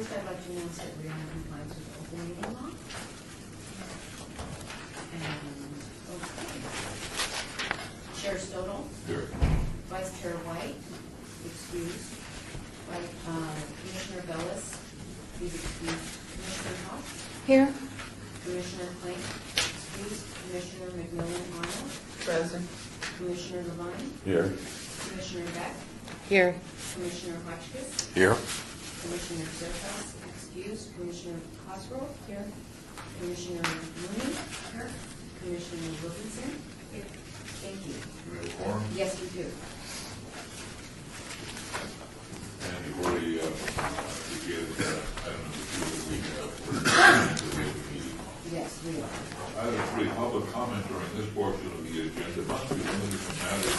First, I'd like to announce that we are in compliance with the open meeting law. And, okay. Chair Stodel. Here. Vice Chair White, excused. Commissioner Bellis, please excuse. Commissioner Hawk. Here. Commissioner Plank, excused. Commissioner McMillan-Arnold. Present. Commissioner Levine. Here. Commissioner Beck. Here. Commissioner Hotchkiss. Here. Commissioner Surface, excused. Commissioner Cosgrove. Here. Commissioner Mooney. Here. Commissioner Wilkinson. Here. Thank you. Do we have a quorum? Yes, we do. And you've already indicated item number 2 that we have for the open meeting. Yes, we are. Item 3, public comment during this portion of the agenda must be limited to matters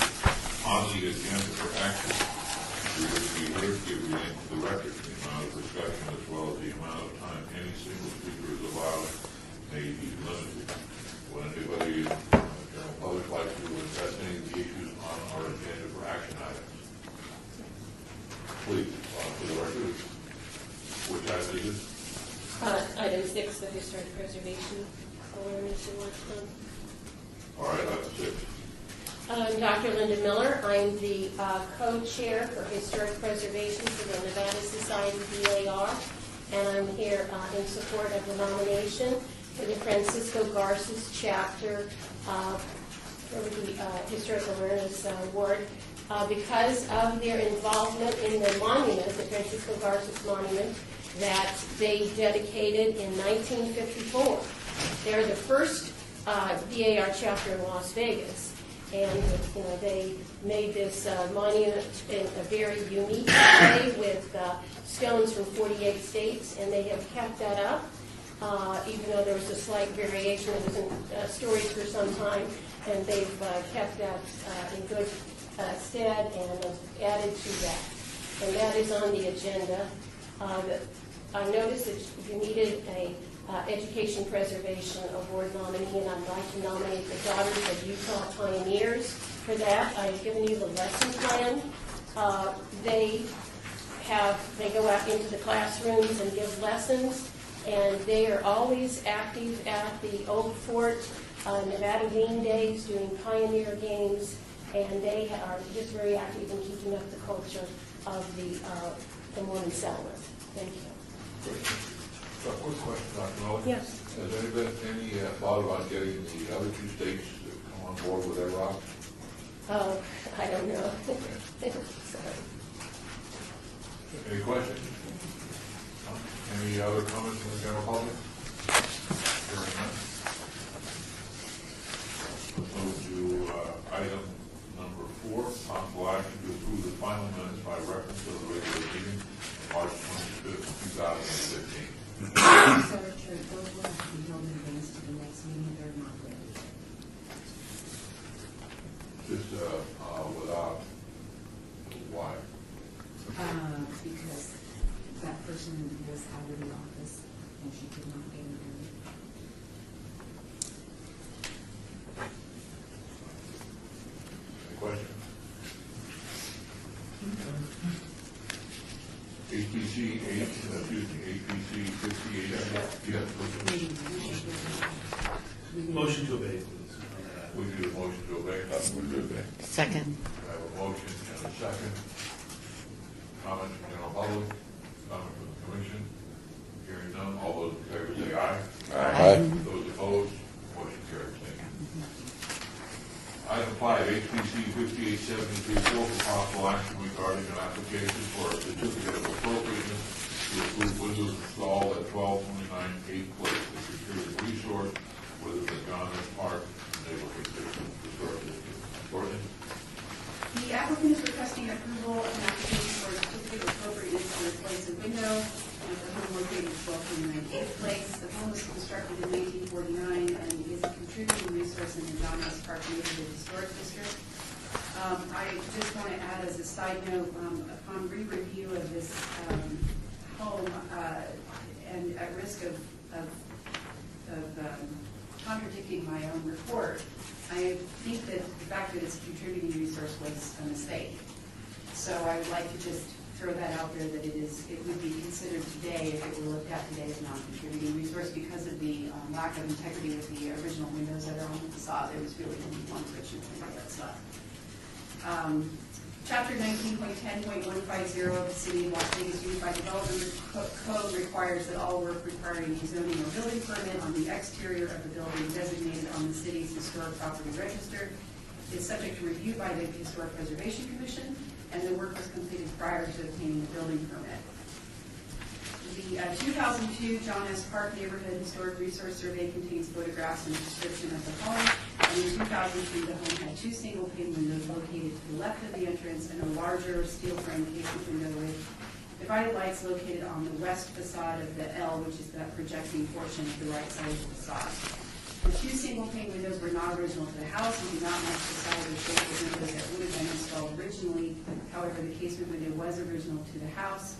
on the agenda for action. We will be heard to give relate to the record. The amount of discussion as well as the amount of time any single speaker is allowed may be limited. Would anybody in the general public like to address any of the issues on our agenda for action items? Please, for the record, which item is this? Item 6, the historic preservation awareness and work plan. All right, item 6. I'm Dr. Linda Miller. I'm the co-chair for historic preservation for the Nevada Society DAR, and I'm here in support of the nomination for the Francisco Garces chapter for the Historic Awareness Award. Because of their involvement in the monument, the Francisco Garces Monument, that they dedicated in 1954. They're the first DAR chapter in Las Vegas, and they made this monument in a very unique way with stones from 48 states, and they have kept that up, even though there was a slight variation. It was in storage for some time, and they've kept that in good stead and added to that. And that is on the agenda. I noticed that you needed a Education Preservation Award nominee, and I'd like to nominate the Daughters of Utah Pioneers for that. I've given you the lesson plan. They go out into the classrooms and give lessons, and they are always active at the Old Fort, Nevada Game Days, doing pioneer games, and they are just very active in keeping up the culture of the Mormon settlement. Thank you. Quick question, Dr. Miller. Yes. Has there been any thought about getting the other 2 states to come on board with that rock? Oh, I don't know. Sorry. Any questions? Any other comments from the general public? Hearing none. Let's move to item number 4, possible action to approve the final minutes by reference to the regular meeting March 25th, 2015. Sorry, Chair, those will have to be held in advance to the next meeting. They're not ready. Just without, why? Because that person was out of the office and she could not get in there. Any questions? APC 58, yes, Motion to obey, please. we need a motion to obey. Second. I have a motion and a second. Comment from general public, comment from the commission. Hearing none, all those in favor say aye. Aye. Those opposed, motion carries. Thank you. Item 5, HPC 58734 for possible action regarding an application for a certificate of appropriateness to approve windows installed at 1229 8th Place, a security resource within the John S. Park neighborhood district. Courtney? The applicant is requesting approval of an application for a certificate of appropriateness to replace a window at the home located at 1229 8th Place. The home was constructed in 1949 and is a contributing resource in the John S. Park neighborhood historic district. I just want to add as a side note, upon re-review of this home and at risk of contradicting my own report, I think that the fact that it's a contributing resource was a mistake. So I would like to just throw that out there, that it would be considered today, if it were looked at today, as non-contributing resource because of the lack of integrity with the original windows that are on the facade. There was really only one original window that's left. Chapter 19.10.150 of the City of Las Vegas Unified Development Code requires that all work requiring a zoning or building permit on the exterior of the building designated on the city's historic property register is subject to review by the Historic Preservation Commission, and the work was completed prior to obtaining the building permit. The 2002 John S. Park Neighborhood Historic Resource Survey contains photographs and a description of the home. And in 2003, the home had 2 single-pane windows located to the left of the entrance and a larger steel frame casement window with divided lights located on the west facade of the L, which is that projecting portion of the right side of the facade. The 2 single-pane windows were not original to the house and do not match the size or shape of windows that would have been installed originally. However, the casement window was original to the house.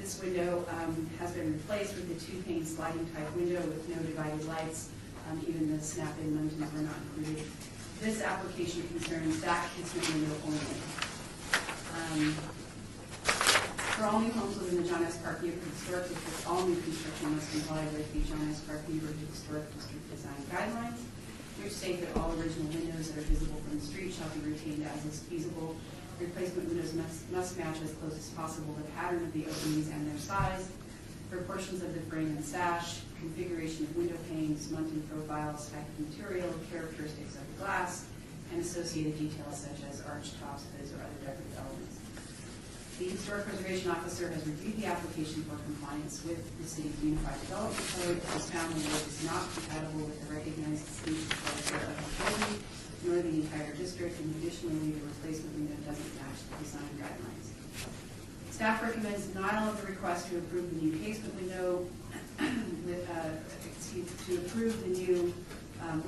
This window has been replaced with a 2-pane sliding type window with no divided lights. Even the snap-in lintels were not included. This application concerns that casement window only. For all new homes within the John S. Park Neighborhood Historic District, all new construction must comply with the John S. Park Neighborhood Historic District Design Guidelines, which state that all original windows that are visible from the street shall be retained as is feasible. Replacement windows must match as close as possible the pattern of the openings and their size. Proportions of the frame and sash, configuration of window panes, mounting profiles, type of material, characteristics of the glass, and associated details such as arch tops, hoods, or other decorative elements. The Historic Preservation Officer has reviewed the application for compliance with the City's Unified Development Code. It has found the work is not compatible with the recognized species character of the building, nor the entire district, and additionally, the replacement window doesn't match the design guidelines. Staff recommends denial of the request to approve the new casement window to approve the new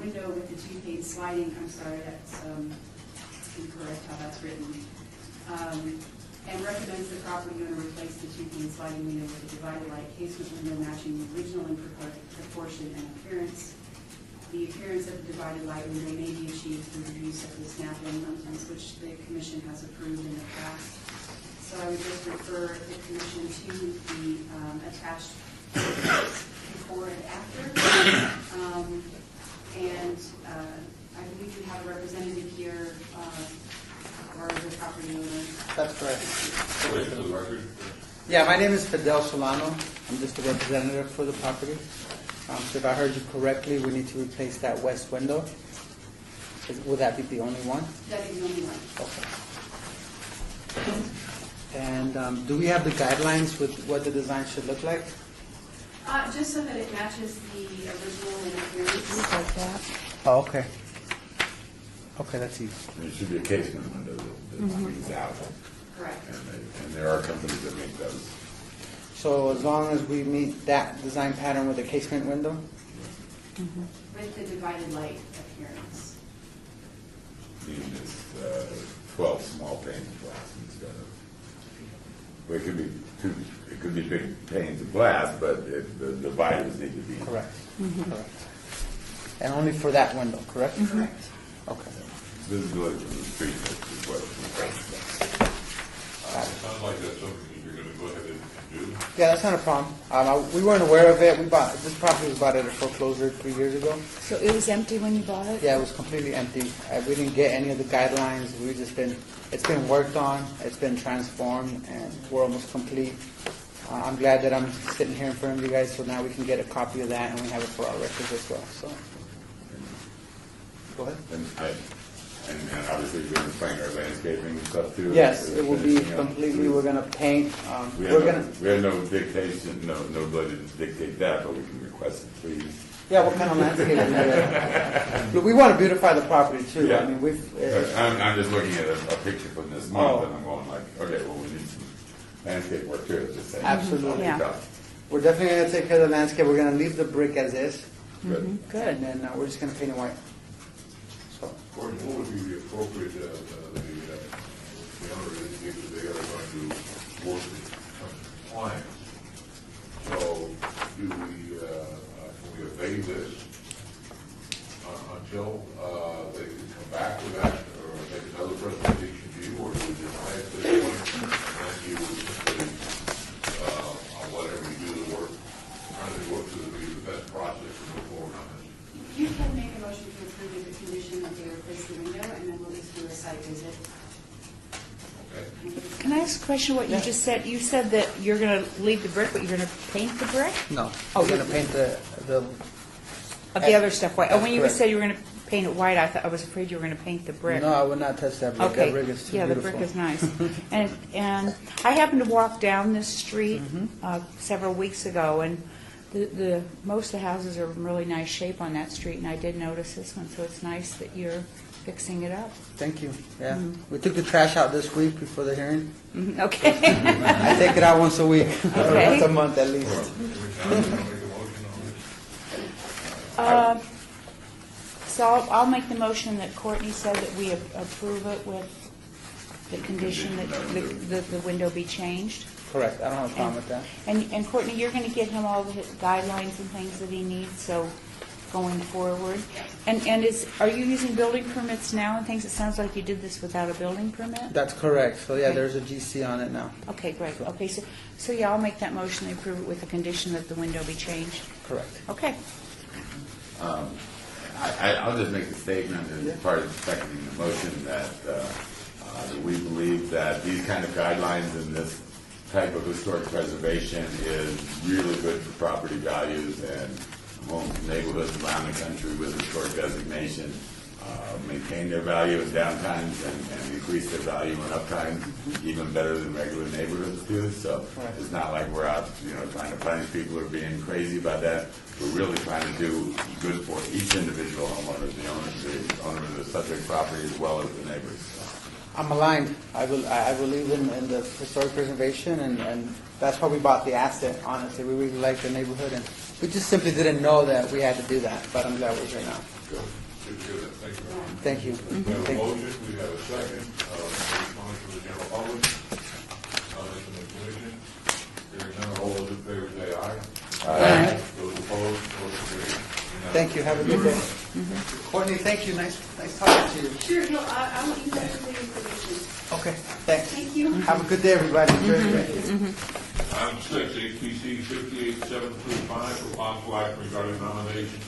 window with the 2-pane sliding. I'm sorry, that's incorrect how that's written. And recommends the property owner replace the 2-pane sliding window with a divided light casement window matching the original in proportion and appearance. The appearance of the divided light window may be achieved through the use of the snap-in lintels, which the Commission has approved in the past. So I would just refer the Commission to the attached before and after. And I believe we have a representative here, or the property owner. That's correct. Wait for the record. Yeah, my name is Fidel Solano. I'm just a representative for the property. So if I heard you correctly, we need to replace that west window. Would that be the only one? That is the only one. Okay. And do we have the guidelines with what the design should look like? Just so that it matches the original in appearance. Like that. Oh, okay. Okay, that's easy. There should be a casement window that swings out, Correct. and there are companies that make those. So as long as we meet that design pattern with the casement window? With the divided light appearance. Meaning it's 12 small panes of glass instead of. Well, it could be it could be big panes of glass, but the dividers need to be. Correct. Correct. And only for that window, correct? Correct. Okay. Visibility from the street is what Sounds like that's something that you're going to go ahead and do. Yeah, that's not a problem. We weren't aware of it. This property was bought at a foreclosure 3 years ago. So it was empty when you bought it? Yeah, it was completely empty. We didn't get any of the guidelines. It's been worked on, it's been transformed, and we're almost complete. I'm glad that I'm sitting here in front of you guys, so now we can get a copy of that, and we have it for our records as well, so. Go ahead. And obviously we're going to find our landscaping and stuff too. Yes, it will be Finishing up. completely, we're gonna paint, We we're have gonna, we have no dictation, no ability to dictate that, but we can request it, please. yeah, what kind of landscaping? Look, we want to beautify the property too. Yeah. I mean, I'm just looking at a picture from this month, Oh. and I'm going like, okay, well, we need some landscape work too. It's just saying. Absolutely. Yeah. we're definitely gonna take care of the landscape. We're gonna leave the brick as is, Good. Good. and then we're just gonna paint it white. So. Gordon, what would be the appropriate, the owner indicated that they are going to work in compliance. So do we, can we evade this until they can come back with that, or make another presentation to you, or do we deny at this point, and then you would replace the window, and then we'll just do a site visit. Okay. Can I ask a question, what you just said? You said that you're going to leave the brick, but you're going to paint the brick? No, Oh, we're you- gonna paint the Of the other stuff white? Oh, when you Correct. said you were going to paint it white, I was afraid you were going to paint the brick. No, I would not touch that brick. Okay. That brick is too Yeah, the beautiful. brick is nice. And I happened to walk down this street several weeks ago, and the most of the houses are in really nice shape on that street, and I did notice this one, so it's nice that you're fixing it up. Thank you, yeah. We took the trash out this week before the hearing. Mhm, okay. I take it out once a week, or Okay. once a month at least. Commissioner, you want to make a motion on this? So I'll make the motion that Courtney said that we approve it with the condition that the window be changed. Correct, I don't have a problem with that. And Courtney, you're going to get him all the guidelines and things that he needs, so going forward. And are you using building permits now and things? It sounds like you did this without a building permit? That's correct, so yeah, Okay. there's a GC on it now. Okay, great. Okay, so yeah, I'll make that motion to approve it with the condition that the window be changed. Correct. Okay. I'll just make a statement as part of seconding the motion that we believe that these kind of guidelines and this type of historic preservation is really good for property values and homes, neighborhoods around the country with historic designation maintain their value in downtimes and increase their value in uptimes, even better than regular neighborhoods do. So it's not like we're out, trying to punish people or being crazy about that. We're really trying to do good for each individual homeowner, the owner of the subject property as well as the neighbors. I'm aligned. I believe in the historic preservation, and that's why we bought the asset, honestly. We really like the neighborhood, and we just simply didn't know that we had to do that, but I'm glad we're here now. Good. Good to hear that. Thank you. Thank you. We have a Thank you. motion, we have a second, response from the general public, comments from the commission. Hearing none, all those in favor say aye. Aye. Those opposed, motion carries. Thank you. Have a good day. Courtney, thank you. Nice talking to you. Sure, no, I want you guys to the information. Okay, thanks. Thank you. Have a good day, everybody. Enjoy the day. Item 6, HPC 58735 for possible action regarding nomination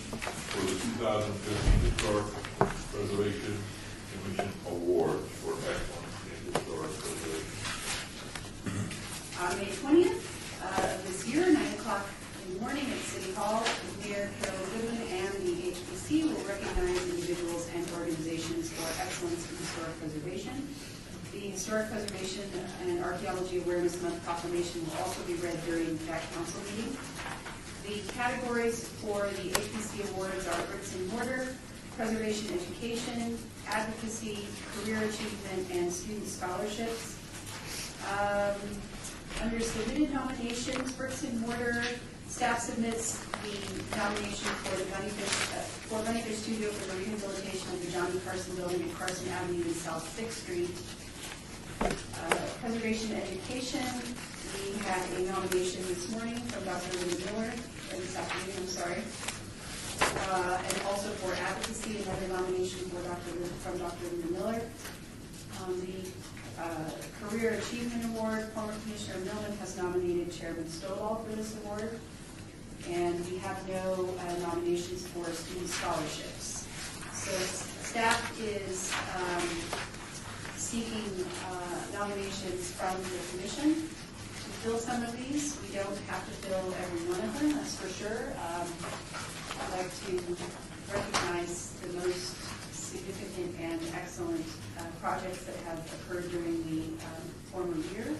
for the 2015 Historic Preservation Commission Award for excellence in historic preservation. On May 20th of this year, 9 o'clock in the morning at City Hall, Mayor Carol Goodwin and the HPC will recognize individuals and organizations for excellence in historic preservation. The Historic Preservation and Archaeology Awareness Month proclamation will also be read during that council meeting. The categories for the HPC awards are bricks and mortar, preservation education, advocacy, career achievement, and student scholarships. Under submitted nominations, bricks and mortar, staff submits the nomination for the Bunnyfish Studio for the rehabilitation of the Johnny Carson Building at Carson Avenue and South 6th Street. Preservation education, we had a nomination this morning from Dr. Linda Miller, or this afternoon, I'm sorry. And also for advocacy, another nomination from Dr. Linda Miller. The Career Achievement Award, former Commissioner Millman has nominated Chairman Stovall for this award. And we have no nominations for student scholarships. So staff is seeking nominations from the commission to fill some of these. We don't have to fill every one of them, that's for sure. I'd like to recognize the most significant and excellent projects that have occurred during the former year.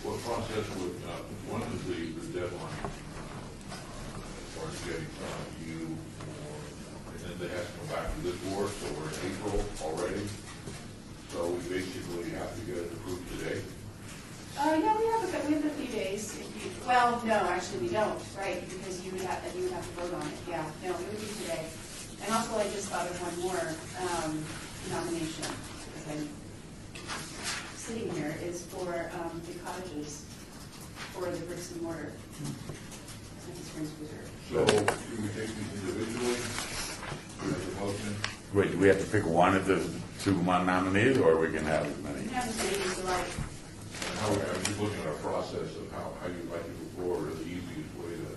What process would, when is the deadline for getting you, and then they have to come back to this board, so we're in April already, so we basically have to get it approved today? Yeah, we have a few days. Well, no, actually we don't, right, because you would have to vote on it, yeah. No, it would be today. And also, I just thought of one more nomination, because I'm sitting here, is for the cottages, for the bricks and mortar. Sandy Springs Preserve. So, do we take these individually? Do we have a motion? Wait, do we have to pick one of the two nominees, or we can have as many? You have as many as you like. And how, I'm just looking at a process of how you'd like to go forward, or the easiest way to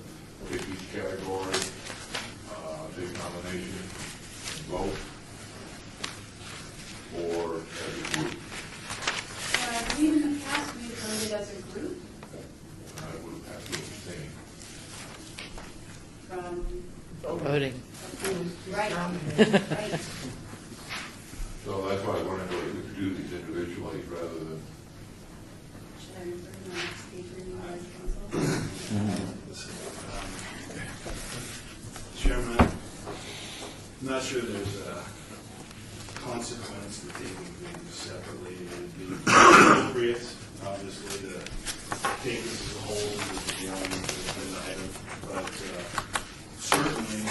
pick each category, take nomination, and vote. Voting. Right, right. So that's why I wanted to do these individually rather than, Should I refer to my state review as council? Chairman, I'm not sure there's a consequence to taking things separately. It would be appropriate, obviously, to take this as a whole as one agenda item, but certainly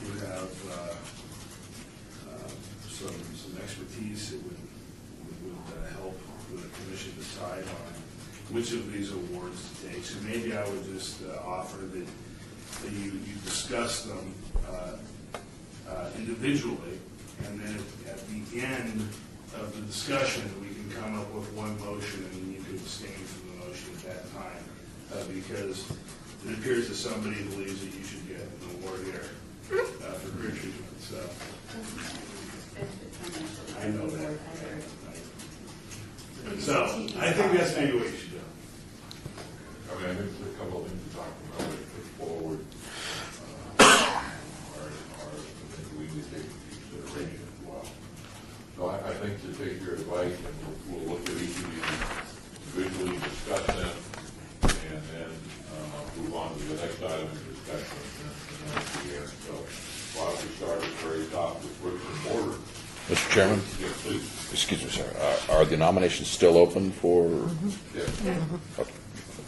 you have some expertise that would help the commission decide on which of these awards to take. So maybe I would just offer that you discuss them individually, and then at the end of the discussion, we can come up with one motion, and you can abstain from the motion at that time, because it appears that somebody believes that you should get an award here for career treatment. So I know that. So I think that's maybe what you should do. I mean, I think there's a couple of things to talk about that put forward, we need to take into consideration as well. So I think to take your advice, and we'll look at each of these individually, discuss them, and then move on to the next item of discussion. So why don't we start at the very top with bricks and mortar? Mr. Chairman? Yes, please. Excuse me, sir. Are the nominations still open for? Yes. Okay.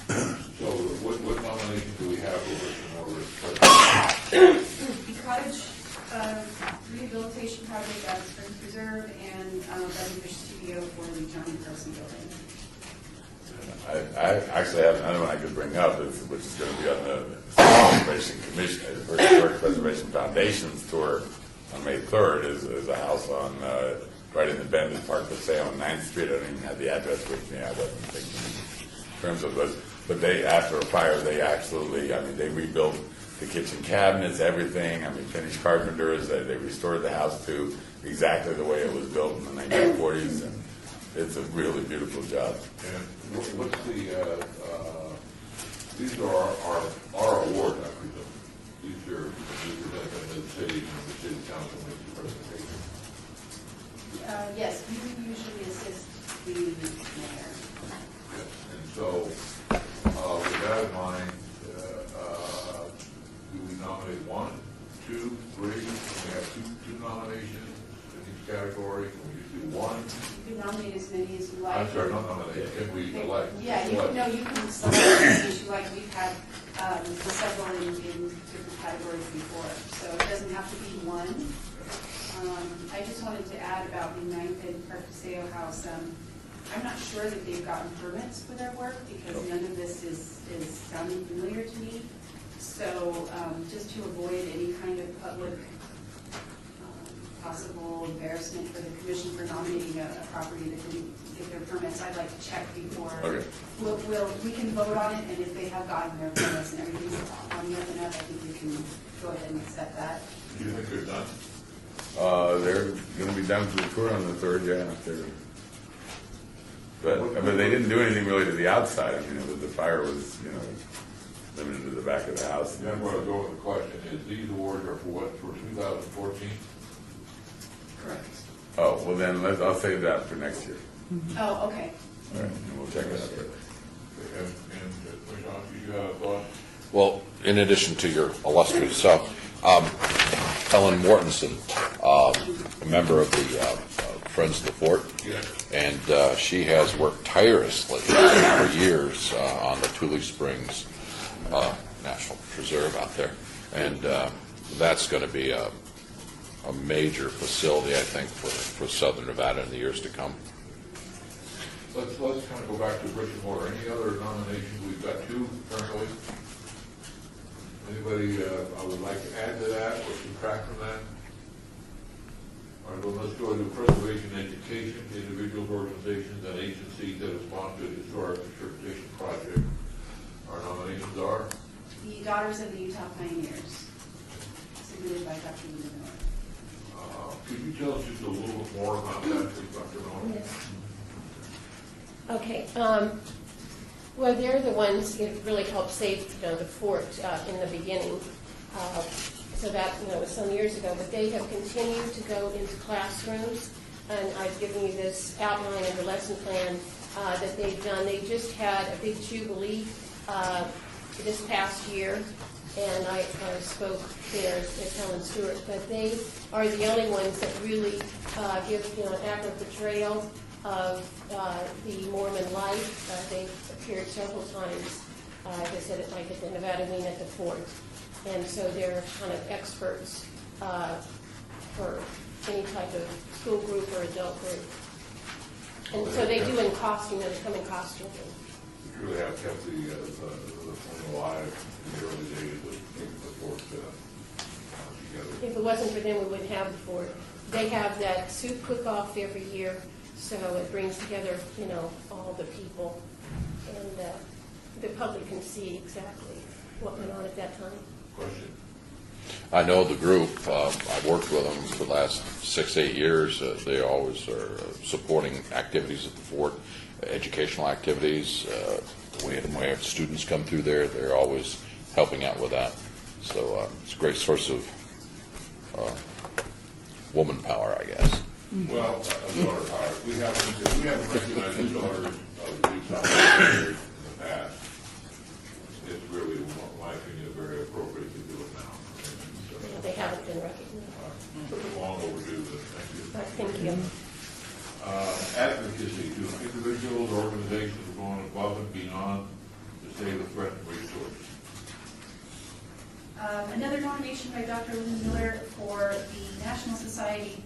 So what nomination do we have for bricks and mortar? The cottage rehabilitation project at Springs Preserve and Fish Studio for the Johnny Carson building. I actually have another one I could bring up, which is going to be on the Preservation Commission, Historic Preservation Foundation's tour on May 3rd. Is a house on right in the Benton Park Paseo on 9th Street. I don't even have the address with me. I wasn't thinking in terms of those. But they, after a fire, they absolutely, I mean, they rebuilt the kitchen cabinets, everything. I mean, finished carpenters. They restored the house to exactly the way it was built in the 1940s, and it's a really beautiful job. And what's the, these are our awards, I presume. These are the city and the city council makes the presentation. Yes, we would usually assist the mayor. Yes. And so, with that in mind, do we nominate 1, 2, 3? Can we have two nominations in each category? Can we just do 1? You can nominate as many as you like. I'm sorry, not nominate. Can we elect? Yeah, you can select as many as you like. We've had several in different categories before, so it doesn't have to be one. I just wanted to add about the 9th and Park Paseo house. I'm not sure that they've gotten permits for their work because none of this is sounding familiar to me. So just to avoid any kind of public possible embarrassment for the commission for nominating a property that didn't get their permits, I'd like to check before. Okay. We can vote on it, and if they have gotten their permits and everything's on the up and up, I think we can go ahead and accept that. Do you think they're done? They're going to be done for the tour on the 3rd, yeah. But they didn't do anything really to the outside. I mean, the fire was, limited to the back of the house. Then what I'll go with the question is, these awards are for what, for 2014? Correct. Oh, well then, I'll save that for next year. Oh, okay. All right, and we'll check that out. And John, do you have a thought? Well, in addition to your illustrious self, Ellen Mortensen, a member of the Friends of the Fort, Yes. and she has worked tirelessly for years on the Tule Springs National Preserve out there, and that's going to be a major facility, I think, for Southern Nevada in the years to come. Let's kind of go back to bricks and mortar. Any other nominations? We've got 2 currently. Anybody I would like to add to that or subtract from that? All right, well, let's go to preservation education, individuals, organizations, and agencies that have sponsored historic interpretation project. Our nominations are? The Daughters of the Utah Pioneers, submitted by Dr. Linda Miller. Could you tell us just a little bit more about that, please, Dr. Miller? Okay. Well, they're the ones that really helped save, the fort in the beginning. So that, was some years ago. But they have continued to go into classrooms, and I've given you this outline of the lesson plan that they've done. They just had a big jubilee this past year, and I spoke there at Helen Stewart. But they are the only ones that really give, an accurate portrayal of the Mormon life. They've appeared several times, like I said, like at the Nevada Wing at the fort. And so they're kind of experts for any type of school group or adult group. And so they do in costume, they come in costume. You really have kept the flame alive in the early days of taking the fort together. If it wasn't for them, we wouldn't have the fort. They have that soup cook-off every year, so it brings together, all the people. And the public can see exactly what went on at that time. Question? I know the group. I've worked with them for the last 6-8 years. They always are supporting activities at the fort, educational activities. We have students come through there. They're always helping out with that. So it's a great source of woman power, I guess. Well, daughter power. We haven't recognized the daughters of the Utah in the past. It's really, in my opinion, very appropriate to do it now. And, They haven't been recognized. long overdue, but thank you. Thank you. Advocacy to individuals, organizations going above and beyond to save the threatened resources. Another nomination by Dr. Linda Miller for the National Society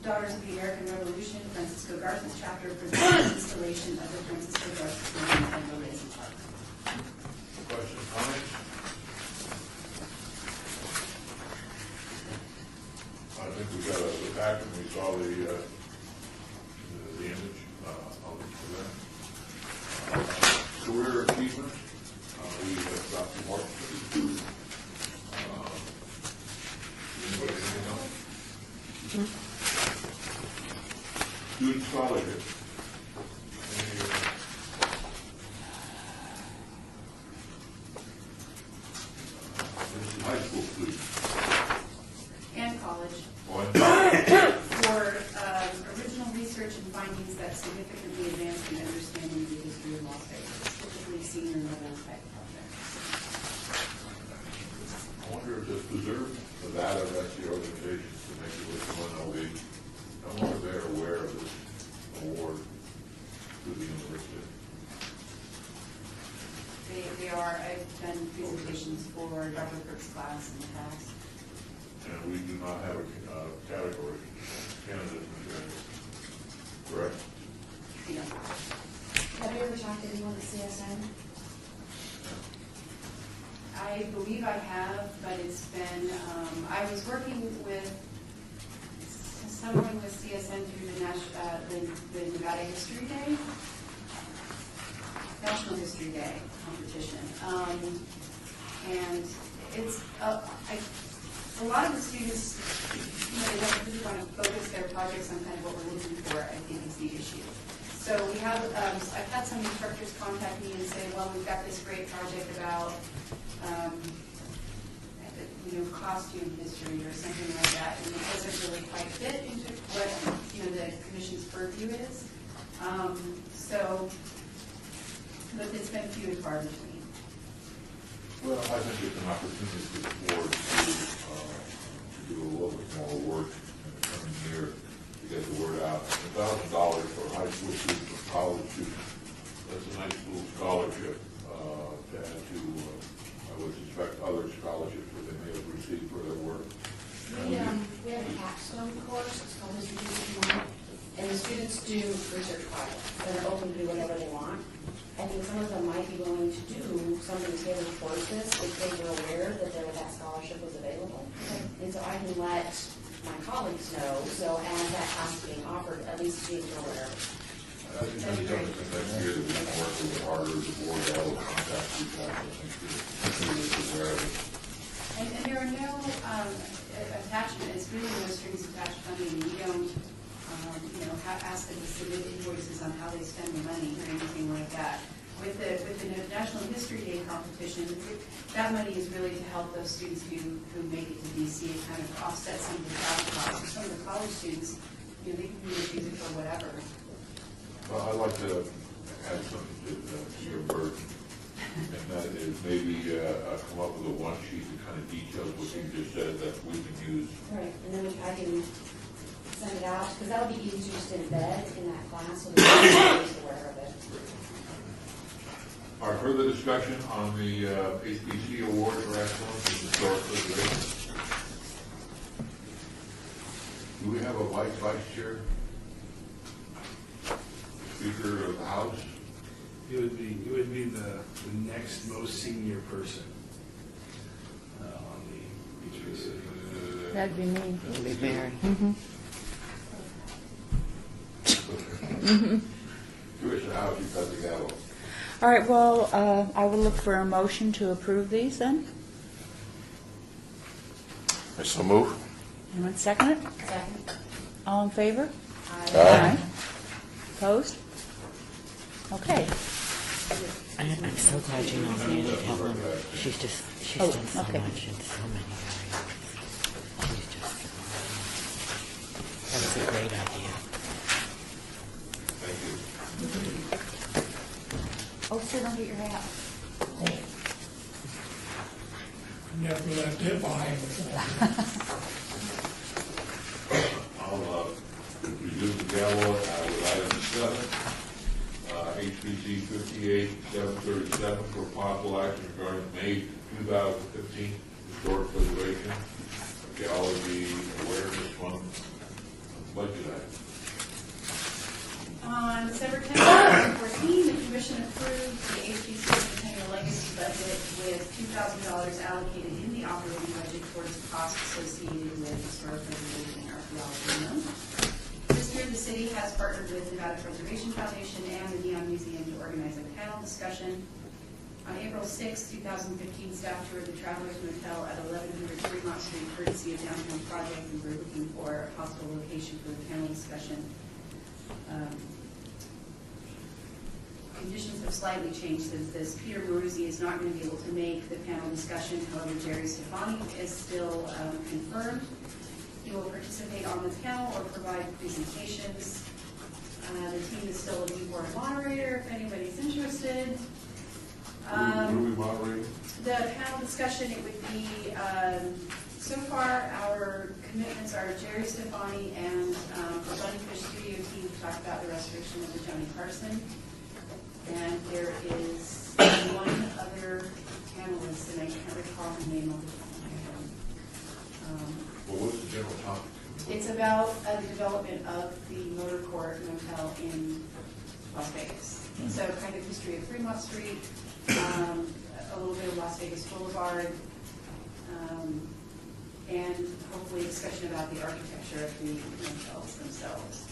Daughters of the American Revolution, Francisco Garza chapter, for the installation of the Francisco Garza Memorial and Racing Park. Questions, comments? I think we got the packet, and we saw the image of that. Career achievement, we have Dr. Martin. Anybody, anything else? Student scholarship. This is high school students. And college. What? For original research and findings that significantly advance an understanding of the history of Las Vegas, specifically senior level type projects. I wonder if this deserves Nevada, that's the organization to make it with UNLV. I wonder if they're aware of this award to the university. They are, I've done presentations for Dr. Kirk's class in the past. And we do not have a category, candidate material. Correct? Yeah. Have you ever talked to anyone at CSN? I believe I have, but it's been, I was working with someone with CSN through the Nevada History Day, National History Day competition. And it's, a lot of the students, they don't really want to focus their projects on kind of what we're looking for, I think is the issue. So we have, I've had some instructors contact me and say, well, we've got this great project about, costume history or something like that, and it doesn't really quite fit into what, the commission's purview is. But it's been few and far between. Well, I think it's an opportunity for the board to do a little bit more work in the coming year to get the word out. $1,000 for high school students or college students, that's a nice little scholarship to add to, I would suspect, other scholarships that they may have received for their work. We have a capstone course, it's called History 251, and the students do research projects that are open to do whatever they want. I think some of them might be willing to do something tailored towards this if they were aware that that scholarship was available. And so I can let my colleagues know, so as that class is being offered, at least be aware. I think that's something next year that we can work a little harder as a board, all the contacts we've had, I think we're aware of it. And there are no attachment, it's really no strings attached funding. We don't, ask them to submit invoices on how they spend the money or anything like that. with the National History Day competition, that money is really to help those students who make it to DC and kind of offset some of the travel costs. Some of the college students, you know, they can really use it for whatever. Well, I'd like to add something to your burden, and that is maybe come up with a one sheet that kind of details what you just said that we can use. Right, and then I can send it out, because that'll be easier just in bed in that class, so that everybody's aware of it. Our further discussion on the HBC Award for Excellence in Historic Preservation. Do we have a vice chair? Speaker of the House? It would be the next most senior person on the HBC. That'd be me. It'll be Mary. Jewish House, you cut the gavel. All right, well, I will look for a motion to approve these then. I so move. Anyone second it? Second. All in favor? Aye. Opposed? Okay. I'm so glad you nominated Helen. She's Oh, done so okay. much in so many areas. She's just, that was a great idea. Oh, sir, don't get your hat. Never left it behind I'll resume the gavel with item 7. HBC 58737 for possible action regarding May 2015 Historic Preservation Archaeology Awareness Fund budget item. On December 10th, 2014, the commission approved the HBC Centennial Legacy budget with $2,000 allocated in the operating budget towards the costs associated with historic preservation and archaeology. This year, the city has partnered with Nevada Preservation Foundation and the Neon Museum to organize a panel discussion. On April 6, 2015, staff toured the Travelers Motel at 1100 Fremont Street, courtesy of Downtown Project, and we're looking for a possible location for the panel discussion. Conditions have slightly changed since this. Peter Maruzzi is not going to be able to make the panel discussion. However, Jerry Stefani is still confirmed. He will participate on the panel or provide presentations. The team is still looking for a moderator if anybody's interested. Who are we moderating? The panel discussion, it would be, so far, our commitments are Jerry Stefani and the Bunny Fish Studio team to talk about the restoration of the Johnny Carson. And there is one other panelist, and I can't recall the name of it. Well, what's the general topic? It's about the development of the Motor Court Motel in Las Vegas. So kind of history of Fremont Street, a little bit of Las Vegas Boulevard, and hopefully a discussion about the architecture of the motels themselves.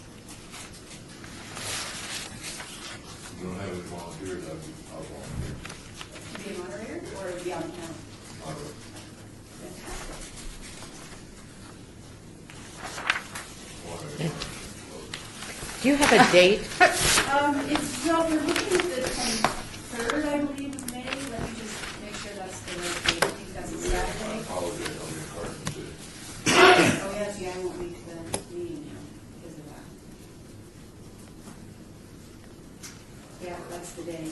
We don't have any volunteers, I'll volunteer. Be a moderator or be on the panel? Moderator. Fantastic. Do you have a date? Well, we're looking at the 23rd, I believe, of May. Let me just make sure that's the right date. I think that's a I Saturday. apologize, I'll be in Carson City. Oh, yeah, see, I won't make the meeting now because of that. Yeah, that's the day.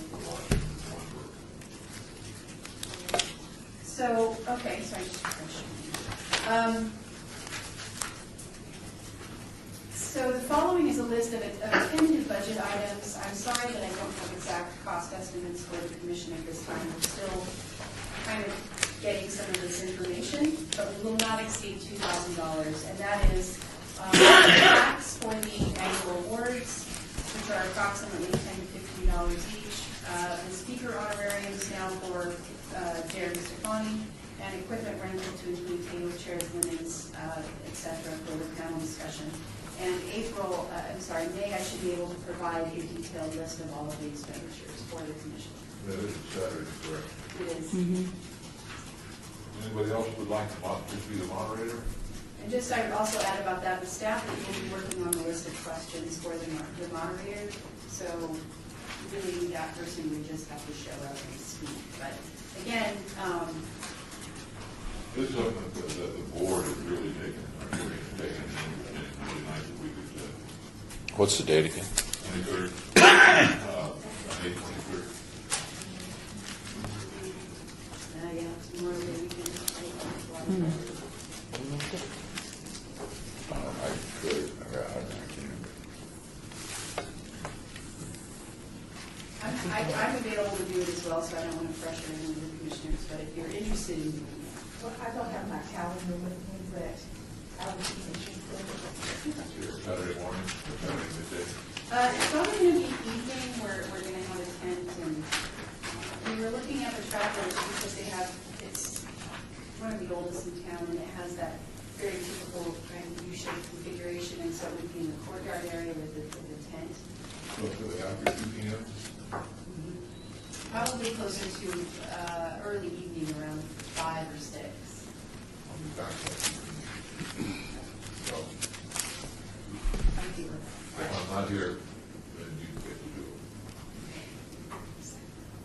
So, okay, sorry, just a question. So the following is a list of tentative budget items. I'm sorry that I don't have exact cost estimates for the commission at this time. We're still kind of getting some of this information, but we will not exceed $2,000. And that is tax for the annual awards, which are approximately $10 to $15 each. The speaker honorariums now for Jerry Stefani, and equipment rental to include tables, chairs, linens, et cetera, for the panel discussion. And May, I should be able to provide a detailed list of all of the expenditures for the commission. That is Saturday, correct? It is. Anybody else would like to be the moderator? And just, I would also add about that, the staff will be working on the list of questions for the moderator. So really need that person, we just have to show up and speak. But again, This is something that the board has really taken, and it's really nice if we could, What's the date again? 23rd, May 23rd. yeah, it's more of a weekend. I could, I can't remember. I'm available to do it as well, so I don't want to pressure any of the commissioners, but if you're interested in doing it. Well, I don't have my calendar with me, but I would be interested. Saturday morning, or Saturday midday. It's probably going to be evening, where we're going to have a tent, and we were looking at the travelers because they have, it's one of the oldest in town, and it has that very typical kind of U-shaped configuration, and so it would be in the courtyard area with the tent. So for the after 2 p.m.? Probably closer to early evening, around 5 or 6. I'll be back. So, I'd be with if I'm not here, then you get to do it.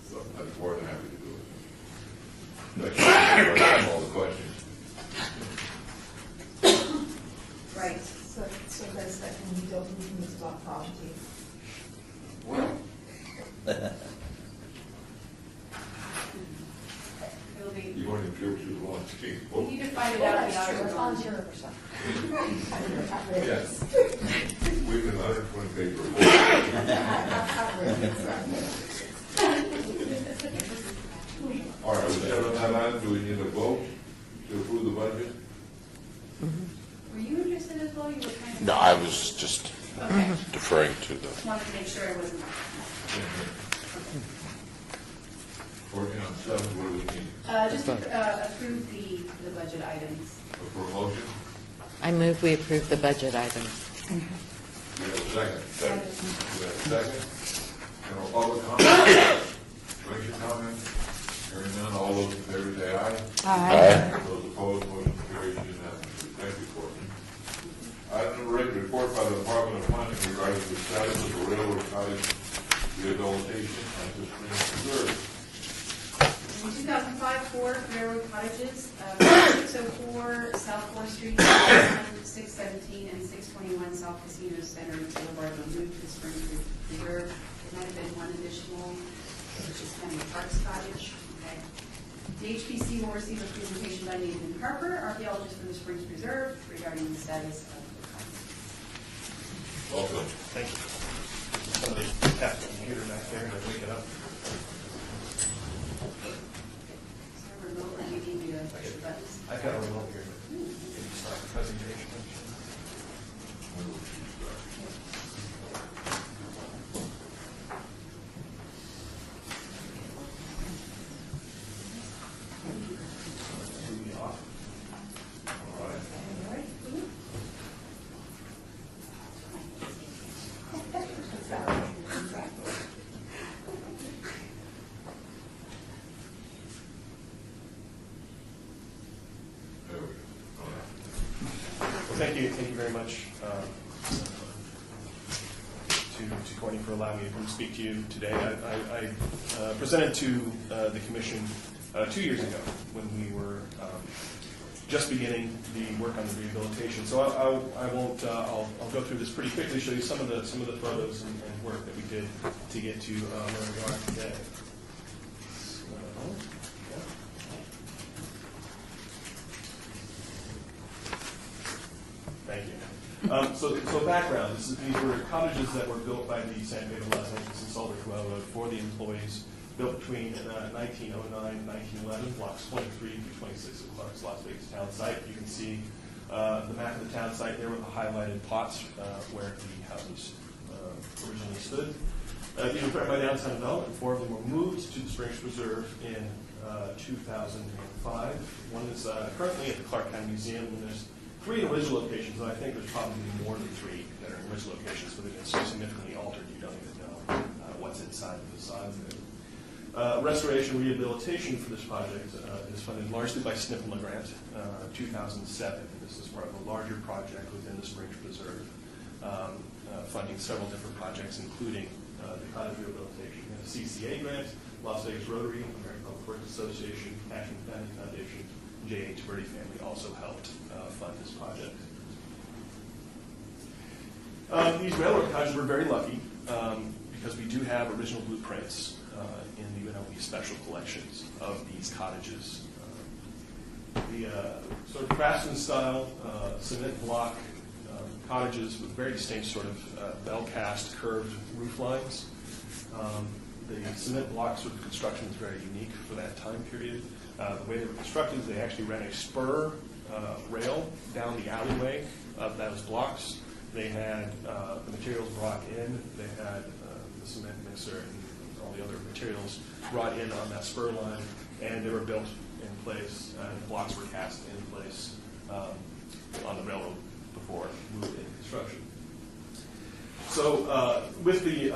So I'd be more than happy to do it. That's all the questions. Right. So does that mean you don't need to stop property? Well, It'll be, you're going to appeal to the launch team. you need to find it out. Yes. We've been 120 pages All right, with that on that item, do we need a vote to approve the budget? Were you interested as well? You were kind of. No, I was just Okay. deferring to the, Wanted to make sure I wasn't. 14 on 7, what do we need? Just approve the budget items. For a motion? I move we approve the budget items. Do we have a second? Second. Do we have a second? General public comment? Commission comment? Hearing none, all those in favor say aye. Aye. Those opposed, motion carries unanimously. Thank you, Courtney. Item number 8, report by the Department of Planning regarding the status of the railroad cottage rehabilitation at the Springs Preserve. In 2005, 4 railroad cottages, 604 South 4th Street, 617 and 621 South Casino Center Boulevard were moved to the Springs Preserve. There might have been one additional, which is kind of a parks cottage. Okay. The HPC will receive a presentation by Nathan Harper, archaeologist from the Springs Preserve, regarding the status of the cottage. Welcome. Thank you. Somebody tapped the computer back there to wake it up. So remote, let me give you a buttons. I've got a remote here. Can you start the presentation? Moving off. All right. There we go. All right. Well, thank you very much to Courtney for allowing me to come speak to you today. I presented to the commission 2 years ago when we were just beginning the work on the rehabilitation. So I won't. I'll go through this pretty quickly, show you some of the photos and work that we did to get to where we are today. Thank you. So background, these were cottages that were built by the San Pedro Las Vegas and Salvador Railroad for the employees, built between 1909 and 1911, blocks 23 through 26 of Clark's Las Vegas town site. You can see the map of the town site there with the highlighted plots where the houses originally stood. These were by downtown development. 4 of them were moved to the Springs Preserve in 2005. One is currently at the Clark County Museum, and there's 3 original locations, and I think there's probably more than 3 that are original locations, but they've been so significantly altered you don't even know what's inside the facade of it. Restoration rehabilitation for this project is funded largely by Snip-and LeGrant, 2007. This is part of a larger project within the Springs Preserve, funding several different projects, including the cottage rehabilitation. CCA grant, Las Vegas Rotary, American Public Works Association, National Family Foundation, J.H. Birdie Family also helped fund this project. These railroad cottages were very lucky because we do have original blueprints in the UNLV special collections of these cottages. The sort of craftsman style cement block cottages with very distinct sort of bell cast curved roof lines. The cement block sort of construction is very unique for that time period. The way they were constructed is they actually ran a spur rail down the alleyway of those blocks. They had the materials brought in. They had the cement mixer and all the other materials brought in on that spur line, and they were built in place, and the blocks were cast in place on the railroad before it moved into construction. So with the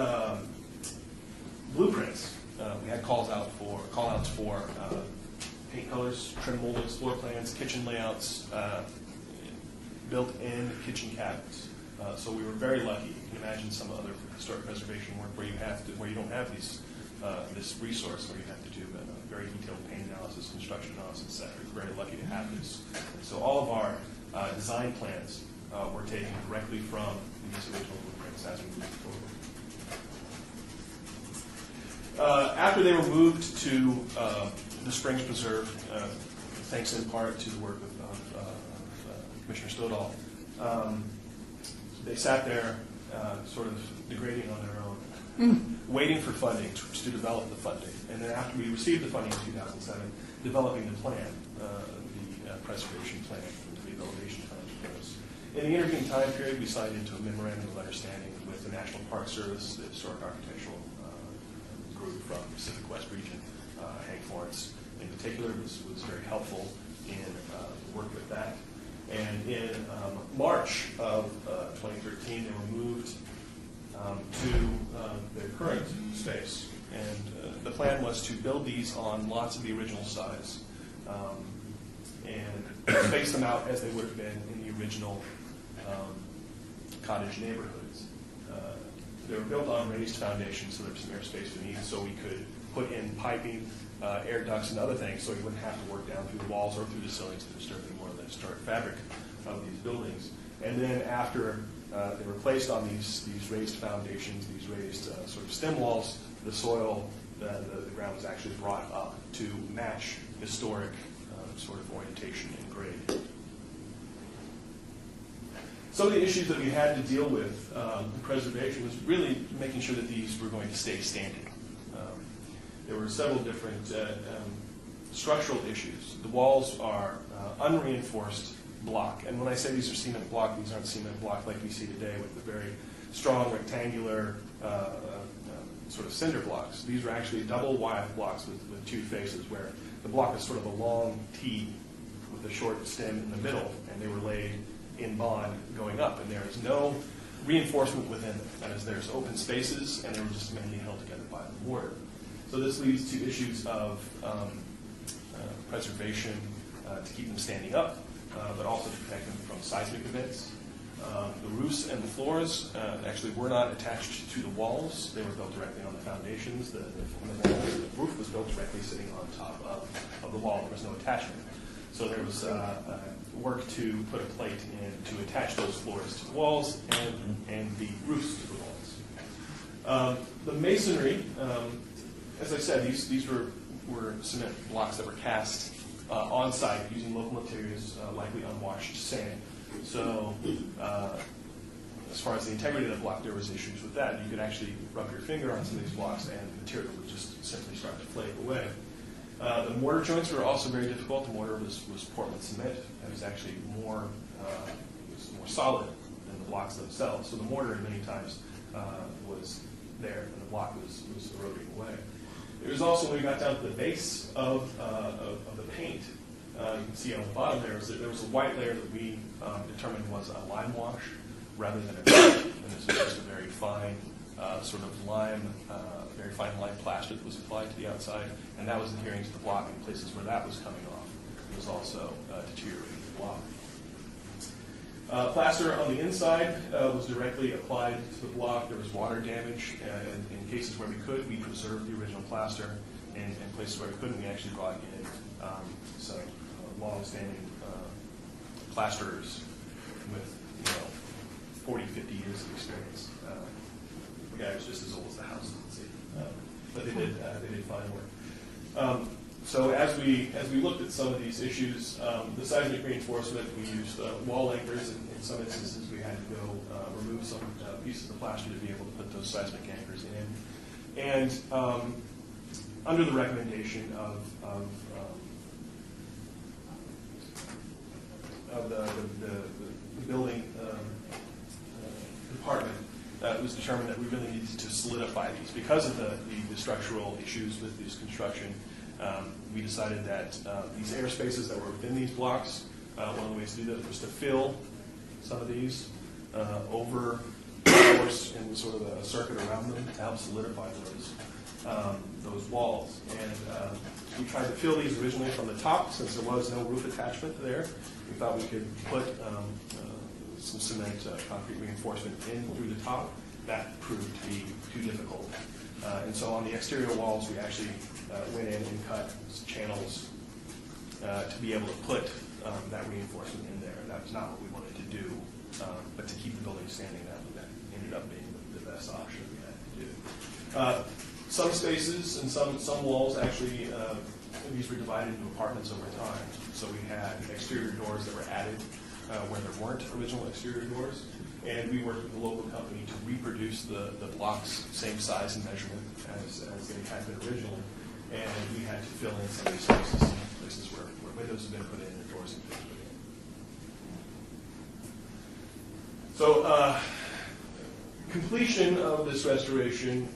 blueprints, we had call-outs for paint colors, trim moldings, floor plans, kitchen layouts, built-in kitchen cabinets. So we were very lucky. You can imagine some other historic preservation work where you don't have these this resource, where you have to do a very detailed paint analysis, construction analysis, etc. We're very lucky to have this. So all of our design plans were taken directly from these original blueprints as we moved forward. After they were moved to the Springs Preserve, thanks in part to the work of Commissioner Stodahl, they sat there sort of degrading on their own, waiting for funding to develop the funding. And then after we received the funding in 2007, developing the plan, the preservation plan, the rehabilitation plan for those. In the intervening time period, we signed into a memorandum of understanding with the National Park Service, the Historic Architectural group from the Pacific West region. Hank Florence, in particular, was very helpful in the work with that. And in March of 2013, they were moved to their current space. And the plan was to build these on lots of the original size and space them out as they would have been in the original cottage neighborhoods. They were built on raised foundations, so there was some airspace beneath, so we could put in piping, air ducts, and other things, so you wouldn't have to work down through the walls or through the ceilings to disturb any more of the historic fabric of these buildings. And then after they were placed on these raised foundations, these raised sort of stem walls, the soil, the ground was actually brought up to match historic sort of orientation and grade. Some of the issues that we had to deal with in preservation was really making sure that these were going to stay standing. There were several different structural issues. The walls are unreinforced block, and when I say these are cement block, these aren't cement block like we see today with the very strong rectangular sort of cinder blocks. These are actually double Wyeth blocks with two faces, where the block is sort of a long T with a short stem in the middle, and they were laid in bond going up, and there is no reinforcement within them. That is, there's open spaces, and they were just mainly held together by the mortar. So this leads to issues of preservation to keep them standing up, but also to protect them from seismic events. The roofs and the floors actually were not attached to the walls. They were built directly on the foundations. The roof was built directly sitting on top of the wall. There was no attachment. So there was work to put a plate in to attach those floors to the walls and the roofs to the walls. The masonry, as I said, these were cement blocks that were cast on site using local materials, likely unwashed sand. So as far as the integrity of the block, there was issues with that. You could actually rub your finger on some of these blocks and the material would just simply start to flake away. The mortar joints were also very difficult. The mortar was Portland cement. It was actually more solid than the blocks themselves. So the mortar many times was there and the block was eroding away. It was also, when we got down to the base of the paint, you can see on the bottom there was a white layer that we determined was a lime wash rather than a paint. And this was just a very fine sort of lime, very fine lime plaster that was applied to the outside, and that was adhering to the block in places where that was coming off. It was also deteriorating the block. Plaster on the inside was directly applied to the block. There was water damage. In cases where we could, we preserved the original plaster. And in places where we couldn't, we actually brought in some long-standing plasterers with 40, 50 years of experience. The guy was just as old as the house, but they did fine work. So as we looked at some of these issues, the seismic reinforcement, we used wall anchors. In some instances, we had to go remove some pieces of the plaster to be able to put those seismic anchors in. And under the recommendation of the building department, it was determined that we really needed to solidify these. Because of the structural issues with this construction, we decided that these air spaces that were within these blocks, one of the ways to do that was to fill some of these over the course in sort of a circuit around them to help solidify those walls. And we tried to fill these originally from the top, since there was no roof attachment there. We thought we could put some cement concrete reinforcement in through the top. That proved to be too difficult. And so on the exterior walls, we actually went in and cut channels to be able to put that reinforcement in there. That was not what we wanted to do, but to keep the building standing, that ended up being the best option we had to do. Some spaces and some walls actually, these were divided into apartments over time. So we had exterior doors that were added where there weren't original exterior doors. And we worked with the local company to reproduce the blocks, same size and measurement as they had been originally. And we had to fill in some of these spaces, places where windows have been put in and doors have been put in. So completion of this restoration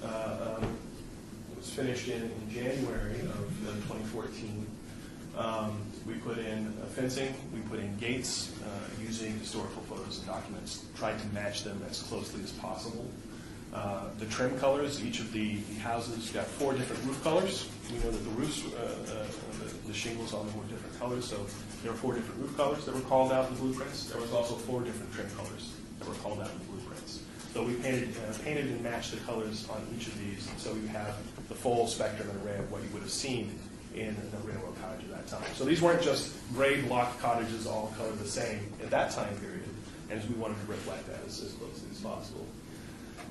was finished in January of 2014. We put in fencing, we put in gates using historical photos and documents, tried to match them as closely as possible. The trim colors, each of the houses got 4 different roof colors. We know that the roofs, the shingles on them were different colors, so there were 4 different roof colors that were called out in the blueprints. There was also 4 different trim colors that were called out in the blueprints. So we painted and matched the colors on each of these, so you have the full spectrum and array of what you would have seen in a railroad cottage at that time. So these weren't just gray block cottages all colored the same at that time period, and we wanted to reflect that as closely as possible.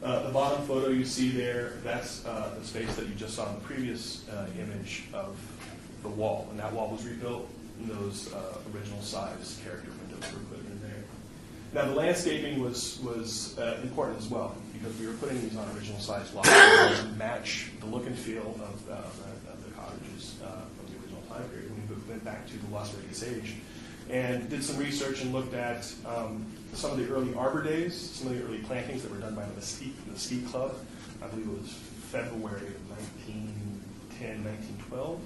The bottom photo you see there, that's the space that you just saw in the previous image of the wall, and that wall was rebuilt, and those original size character windows were put in there. Now the landscaping was important as well, because we were putting these on original size blocks to match the look and feel of the cottages from the original time period. We went back to the Las Vegas age and did some research and looked at some of the early Arbor Days, some of the early plantings that were done by the Mesquite Club. I believe it was February of 1910, 1912,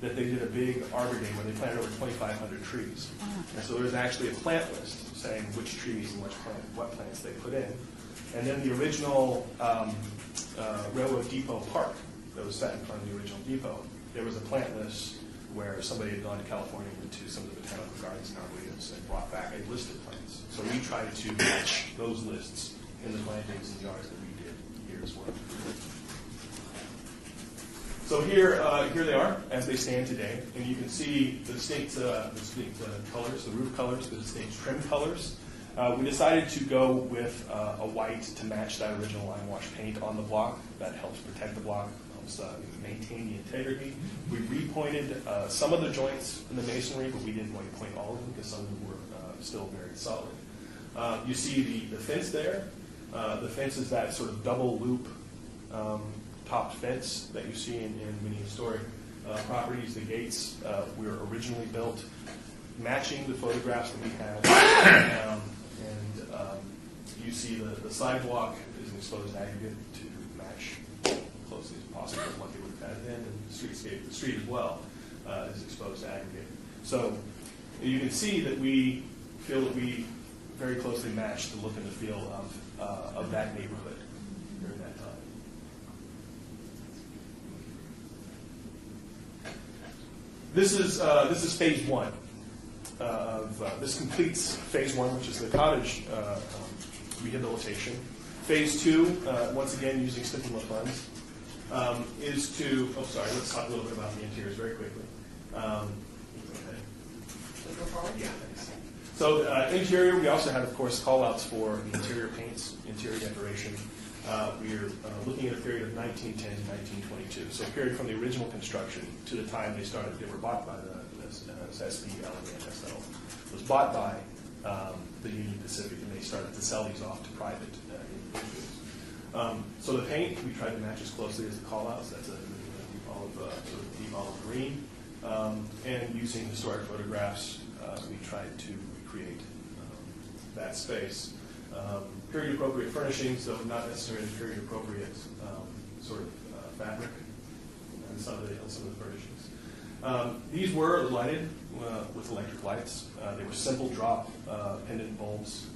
that they did a big Arbor Day where they planted over 2,500 trees. And so there's actually a plant list saying which trees and what plants they put in. And then the original Railroad Depot Park that was set in front of the original depot, there was a plant list where somebody had gone to California and to some of the botanical gardens and arboretums and brought back a list of plants. So we tried to match those lists in the plantings and yards that we did here as well. So here they are as they stand today, and you can see the distinct colors, the roof colors, the distinct trim colors. We decided to go with a white to match that original lime wash paint on the block. That helps protect the block, helps maintain the integrity. We repointed some of the joints in the masonry, but we didn't want to point all of them because some of them were still very solid. You see the fence there. The fence is that sort of double loop topped fence that you see in many historic properties. The gates were originally built matching the photographs that we had. You see the sidewalk is an exposed aggregate to match closely as possible what they would have had then, and the streetscape, the street as well, is exposed aggregate. So you can see that we feel that we very closely match the look and the feel of that neighborhood during that time. This is phase 1. this completes phase 1, which is the cottage rehabilitation. Phase 2, once again using stimulus funds, is to, let's talk a little bit about the interiors very quickly. Yeah, thanks. So interior, we also had, of course, call-outs for the interior paints, interior decoration. We're looking at a period of 1910 to 1922, so a period from the original construction to the time they were bought by the SB, and SL, was bought by the Union Pacific, and they started to sell these off to private individuals. So the paint, we tried to match as closely as the call-outs. That's a deep olive green. And using historic photographs, we tried to recreate that space. Period-appropriate furnishings, though not necessarily period-appropriate sort of fabric on some of the furnishings. These were lighted with electric lights. They were simple drop pendant bulbs,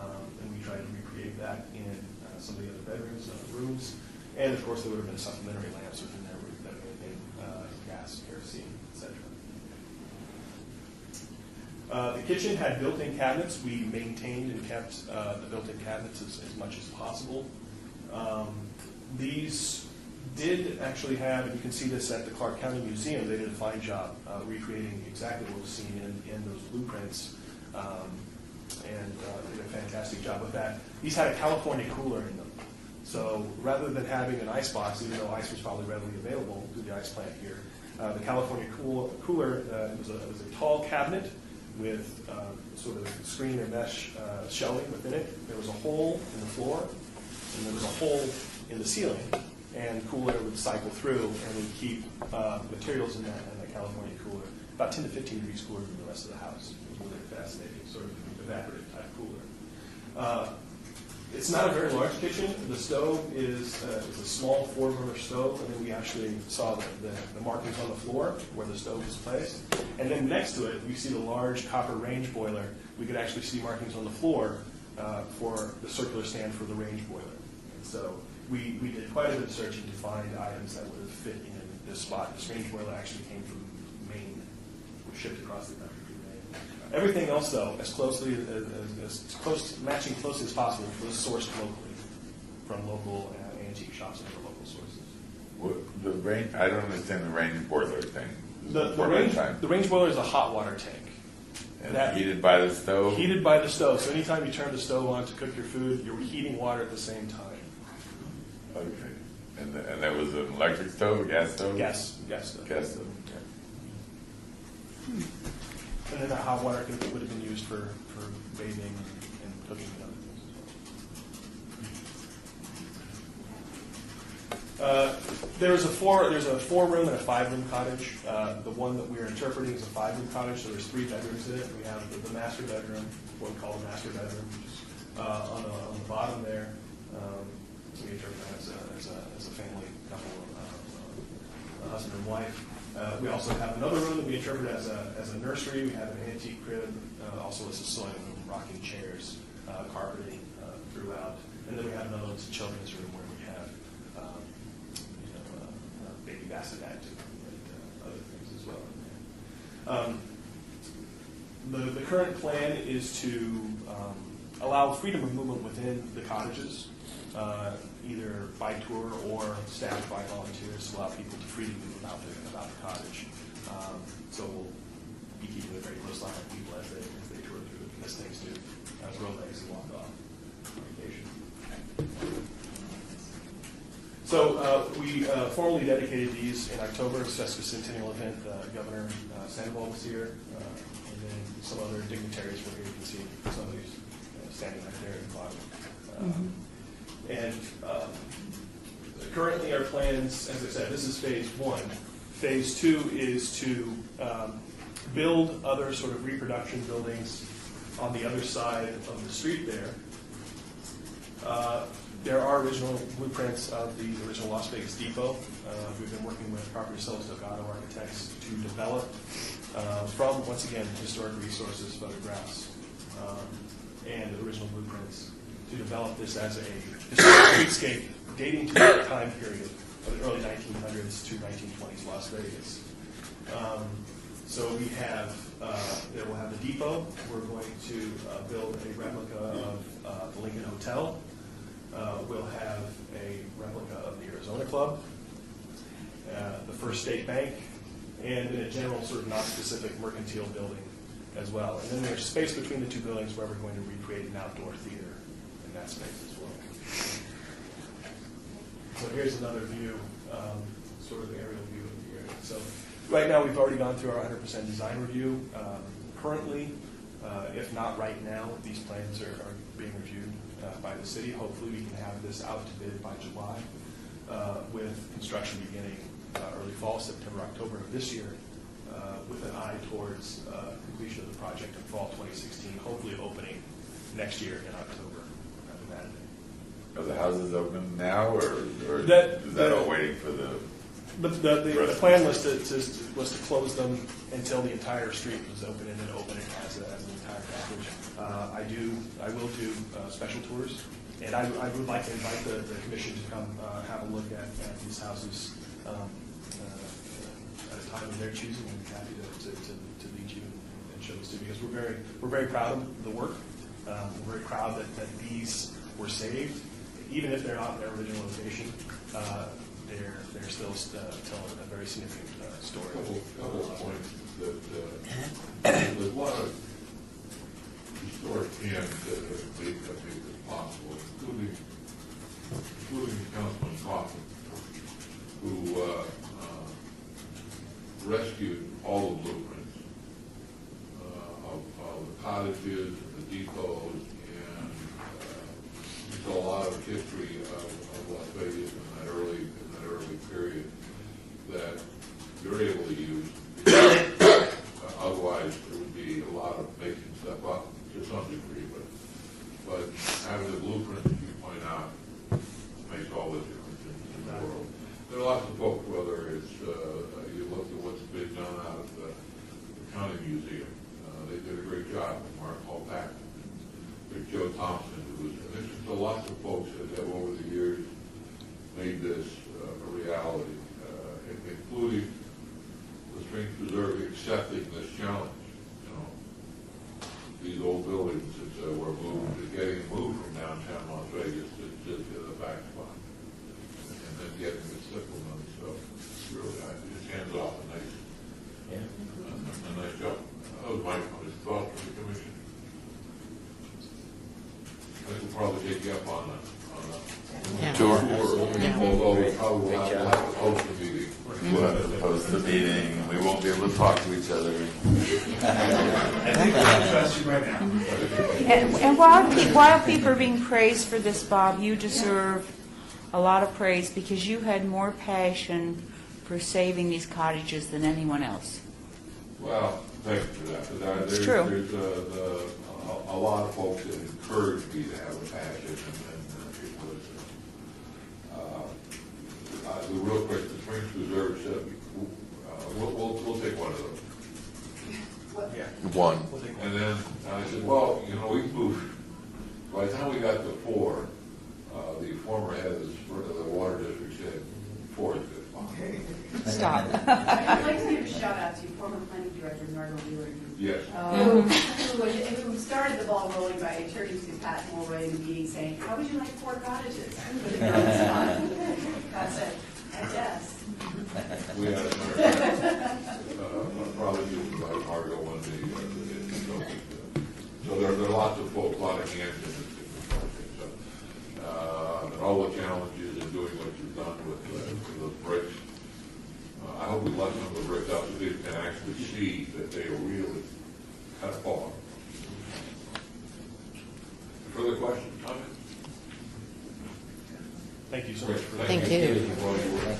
and we tried to recreate that in some of the other bedrooms, rooms. And of course, there would have been supplementary lamps within there that would have been gas, kerosene, etc. The kitchen had built-in cabinets. We maintained and kept the built-in cabinets as much as possible. These did actually have, and you can see this at the Clark County Museum, they did a fine job recreating exactly what was seen in those blueprints, and did a fantastic job with that. These had a California cooler in them. So rather than having an ice box, even though ice was probably readily available through the ice plant here, the California cooler was a tall cabinet with sort of screen or mesh shelving within it. There was a hole in the floor, and there was a hole in the ceiling, and cool air would cycle through and would keep materials in that California cooler about 10 to 15 degrees cooler than the rest of the house. It was really fascinating, sort of evaporative type cooler. It's not a very large kitchen. The stove is a small 4-burner stove, and then we actually saw the markings on the floor where the stove was placed. And then next to it, you see the large copper range boiler. We could actually see markings on the floor for the circular stand for the range boiler. And so we did quite a bit of searching to find items that would have fit in this spot. This range boiler actually came from Maine, was shipped across the country. Everything else, though, as matching closely as possible, was sourced locally from local antique shops and other local sources. I don't understand the range boiler thing. The range boiler is a hot water tank. And heated by the stove? Heated by the stove. So anytime you turn the stove on to cook your food, you're heating water at the same time. Okay. And there was an electric stove, gas stove? Gas stove. Gas stove. Yeah. And then that hot water would have been used for bathing and cooking and other things. There's a 4-room and a 5-room cottage. The one that we're interpreting is a 5-room cottage, so there's 3 bedrooms in it. We have the master bedroom, what we call the master bedroom, on the bottom there. We interpret that as a family couple, a husband and wife. We also have another room that we interpret as a nursery. We have an antique crib, also as a sewing room, rocking chairs, carpeting throughout. And then we have another children's room where we have a baby bassinet and other things as well. The current plan is to allow freedom of movement within the cottages, either by tour or staffed by volunteers to allow people to freely move about the cottage. So we'll be keeping a very close line on people as they tour through, as things do, throw legs and walk off on occasion. So we formally dedicated these in October, sesquicentennial event. Governor Sandoval was here, and then some other dignitaries were here. You can see somebody's standing right there in the bottom. And currently our plans, as I said, this is phase 1. Phase 2 is to build other sort of reproduction buildings on the other side of the street there. There are original blueprints of the original Las Vegas Depot. We've been working with Property Sellers Delgado Architects to develop from, once again, historic resources, photographs, and original blueprints to develop this as a historic streetscape dating to the time period of the early 1900s to 1920s Las Vegas. So we have, it will have the depot. We're going to build a replica of the Lincoln Hotel. We'll have a replica of the Arizona Club, the First State Bank, and in a general sort of non-specific mercantile building as well. And then there's space between the two buildings where we're going to recreate an outdoor theater in that space as well. So here's another view, sort of aerial view of the area. So right now we've already gone through our 100% design review. Currently, if not right now, these plans are being reviewed by the city. Hopefully we can have this out to bid by July with construction beginning early fall, September, October of this year, with an eye towards completion of the project in fall 2016, hopefully opening next year in October. Are the houses open now, or is That all waiting for the? The plan was to close them until the entire street was open, and then open it as an entire package. I will do special tours, and I would like to invite the commission to come have a look at these houses at a time of their choosing. I'm happy to lead you and show this to you, because we're very proud of the work. We're very proud that these were saved, even if they're not in their original location. They're still telling a very significant story. Couple of points that there's a lot of historic cans that have made this possible, including Councilman Coffin, who rescued all the blueprints of the cottages and the depots, and there's a lot of history of Las Vegas in that early period that you're able to use. Otherwise, there would be a lot of making stuff up to some degree, but having the blueprints, as you point out, makes all the difference in the world. There are lots of folks, whether it's you look at what's been done out of the County Museum. They did a great job with Mark Hall Pack. There's Joe Thompson, and there's just lots of folks that have over the years made this a reality, including the Springs Preserve accepting this challenge. You know, these old buildings that were moved, getting moved from downtown Las Vegas to the back spot, and then getting the simple money. So really, it hands off a nice job. That was my thought for the commission. I will probably take you up on that. Sure. Although we probably will have to host a meeting. We'll have to post the meeting. We won't be able to talk to each other. I think I trust you right now. And while people are being praised for this, Bob, you deserve a lot of praise, because you had more passion for saving these cottages than anyone else. Well, thank you for that. It's true. There's a lot of folks that encourage me to have a passion, and the real quick, the Springs Preserve said, we'll take one of those. One. And then I said, well, we moved. By the time we got to 4, the former head of the water district said 4 is good. Stop. I'd like to give a shout out to former planning director Nardo Wheeler. Yes. Who started the ball rolling by turning to Pat Mulroy in the meeting saying, "How would you like 4 cottages?" Pat said, "Yes." We had probably used by Margo one day. So there are lots of folks, a lot of hands in this project. So, and all the challenges in doing what you've done with those bricks. I hope we let some of the bricks out so people can actually see that they are really cut apart. Further questions, comments? Thank you so much for that. Thank you. For all your work.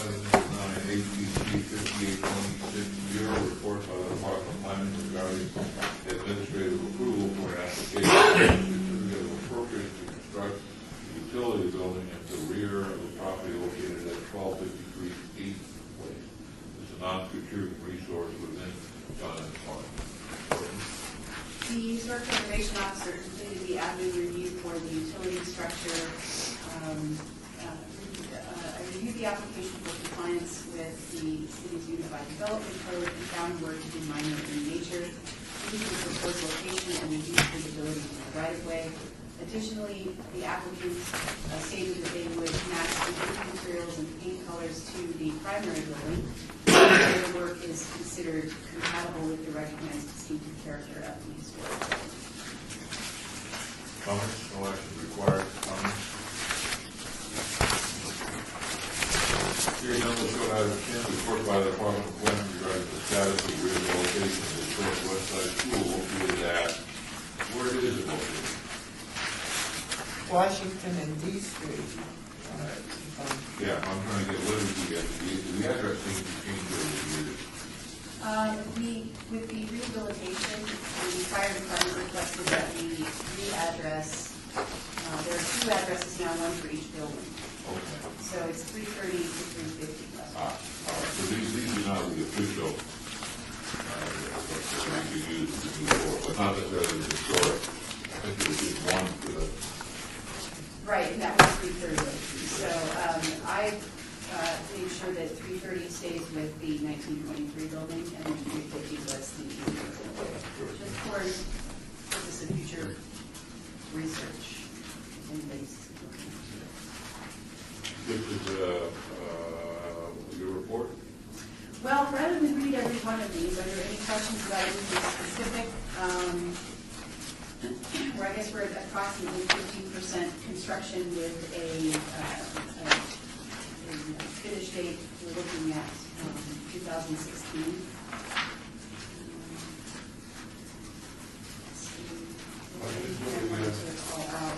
Item number 9, HPC 5826, report by the Department of Planning regarding administrative approval for an application certificate of appropriate to construct a utility building at the rear of the property located at 1253 East Place. It's a non-procuring resource within Johnson Park. The Historic Preservation Officer completed the admin review for for the utility structure. I reviewed the application for compliance with the city's Unified Development Code and found work to be minor in nature. Due to the proposed location and reduced visibility to the right-of-way. Additionally, the applicants stated that they would match the building materials and paint colors to the primary building. The work is considered compatible with the recognized distinctive character of the historic building. Comments? No action required. Comments? Hearing none, let's go to item 10, report by the Department of Planning regarding the status of rehabilitation of the historic West Side School located at, where is it located? Washington and D Street. Yeah, I'm trying to get Liberty at the address seems to change over the years. With the rehabilitation, the fire department requested that we re-address. There are two addresses now, one for each building. Okay. So it's 330 to 350 West. All right. So these are not the official, what we use to move forward, but not necessarily the historic. I think it was just one for the. Right, and that was 330. So I made sure that 330 stays with the 1923 building, and then 350 was the just for purpose of future research. This is your report? Well, rather than read every one of these, are there any questions about anything specific? Where I guess we're at approximately 15% construction with a finish date. We're looking at 2016. Let's see. Call out.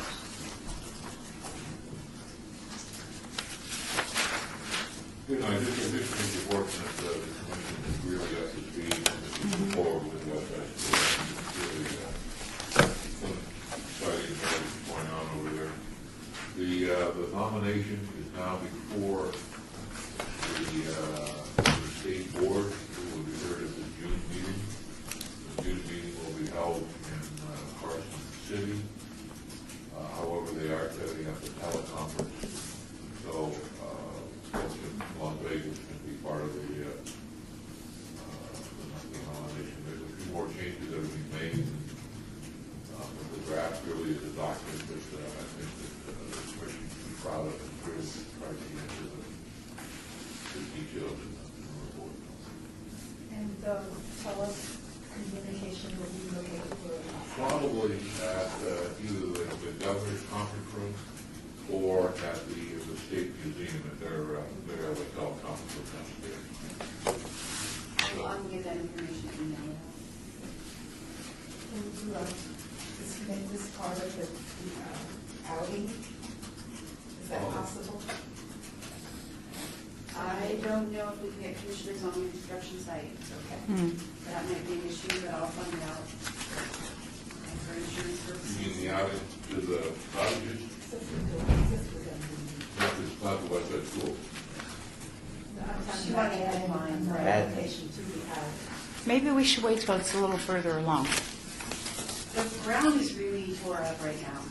You know, I just think you're fortunate that the commission is really up to speed and moving forward with what that's really some exciting things going on over there. The nomination is now before the state board, who will be heard at the June meeting. The June meeting will be held in Carson City. However, they are setting up a teleconference. So, Las Vegas can be part of the nomination. There's a few more changes that have been made. But the draft really is a document that I think that the commission should be proud of and really try to get into the details in the report. And tell us communication will be located for. Probably at either the governor's conference room or at the State Museum at their hotel conference room downstairs. I'll get that information emailed out. Can you make this part of the outing? Is that possible? I don't know if we can get commissioners on the construction site. Okay. That might be an issue, but I'll find out. For insurance You purposes. mean the outing to the cottages? Not the West Side School. She wanted to add mine, right? Application to the outing. Maybe we should wait till it's a little further along. The ground is really tore up right now.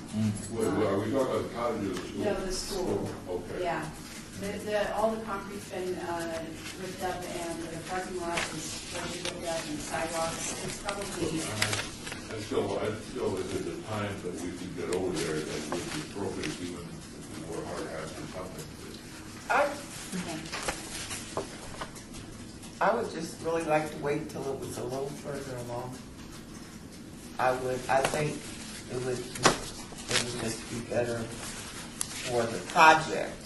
Wait, are we talking about the cottages or the school? No, the school. Okay. Yeah. All the concrete's been ripped up, and the parking lot is partially ripped up, and the sidewalks. It's probably. I still, if there's a time that we could get over there, that would be appropriate, even if we were hard hats or something. I would just really like to wait till it was a little further along. I think it would just be better for the project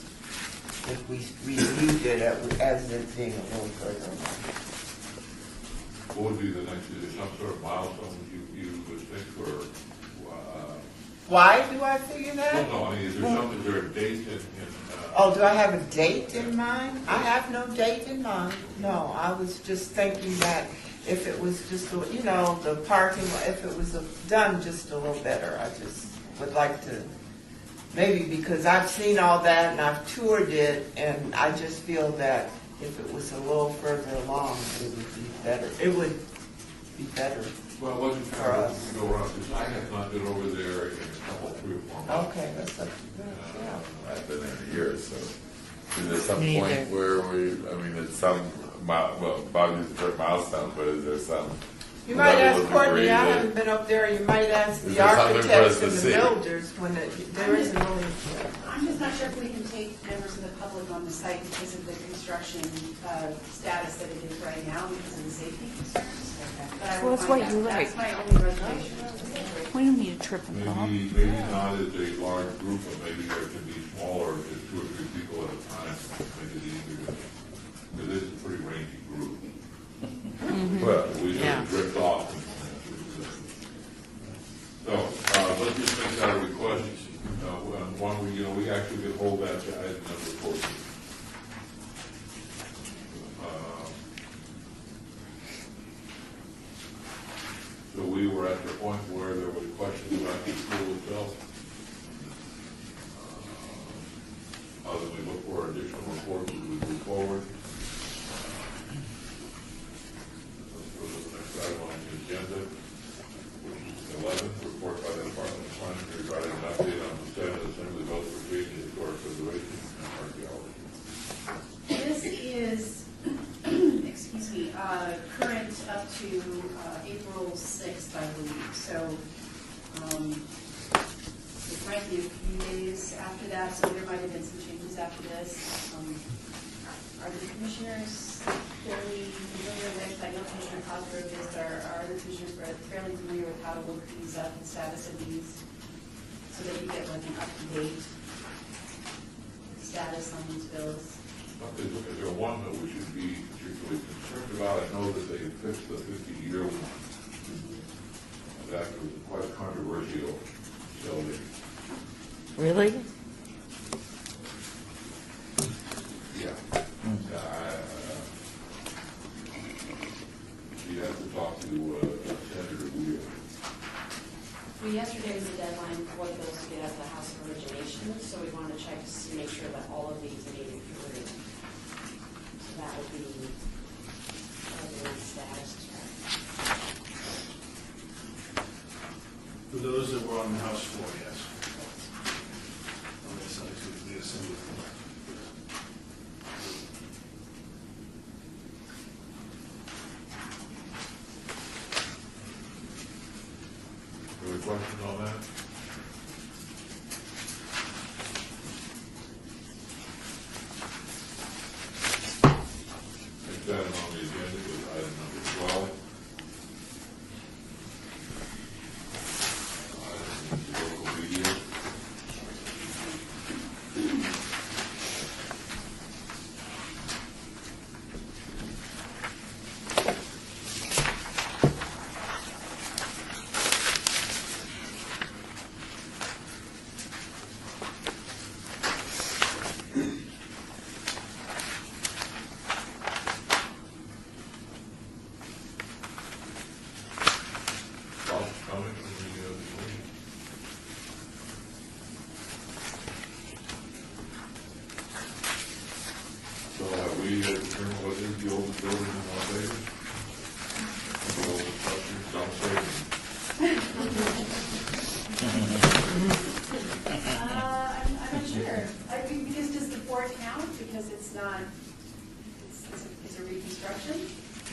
if we reviewed it as it being a little further along. What would be the next, is there some sort of milestone you would think, or? Why do I figure that? No, I mean, is there a date in? Oh, do I have a date in mind? I have no date in mind. No, I was just thinking that if it was just, the parking, if it was done just a little better, I just would like to, maybe because I've seen all that and I've toured it, and I just feel that if it was a little further along, it would be better. It would be better. Well, it wasn't for us. to go around, because I have not been over there in a couple, 3 or 4 months. Okay, that's a, yeah. I've been there a year, so. Is there some Me point either. where it's some, well, Bobby's a certain milestone, but is there some? You might level ask of Courtney, degree I that- haven't been up there, you might ask Is the there something for us architects to and the see? builders when there isn't really. I'm just not sure if we can take members of the public on the site because of the construction status that it is right now because of the safety concerns. But I Well, will that's find what out. you're That's right. my only reservation. We don't need a trip and fall. Maybe not as a large group, but maybe there can be smaller, just 2 or 3 people at a time, make it easier. Because this is a pretty rangy group. Well, We Yeah. just drift off. So, let's just make that a request. One, we actually could hold that to item number 14. So we were at the point where there was questions about the school itself. Other than we look for additional reports as we move forward. Let's go to the next item on the agenda, which is 11, report by the Department of Finance regarding an update on the status of Assembly Bills for Creation, Historic Preservation, and Archaeology. This is, excuse me, current up to April 6th, I believe. So it might be a few days after that, so there might have been some changes after this. Are the commissioners fairly familiar with, I know Commissioner Cosgrove is, are other commissioners fairly familiar with how to look these up, the status of these, so that you get like an up-to-date status on these bills? Okay, look, is there one that we should be particularly concerned about? I know that they fixed the 50-year one. That was quite controversial, so Really? yeah. You have to talk to Senator Wheel. Well, yesterday was the deadline for the bills to get out of the House of Origination, so we wanted to check to see, make sure that all of these made it through. So that would be the status check. For those that were on the House floor, yes. On this side, so the Assembly floor. Any questions on that? Next item on the agenda is item number 12. Item is local media. Thoughts, comments from the committee? So have we determined what is the oldest building in Las Vegas? The oldest structure, some say. I'm not sure. I mean, because does the board count? Because it's not, it's a reconstruction?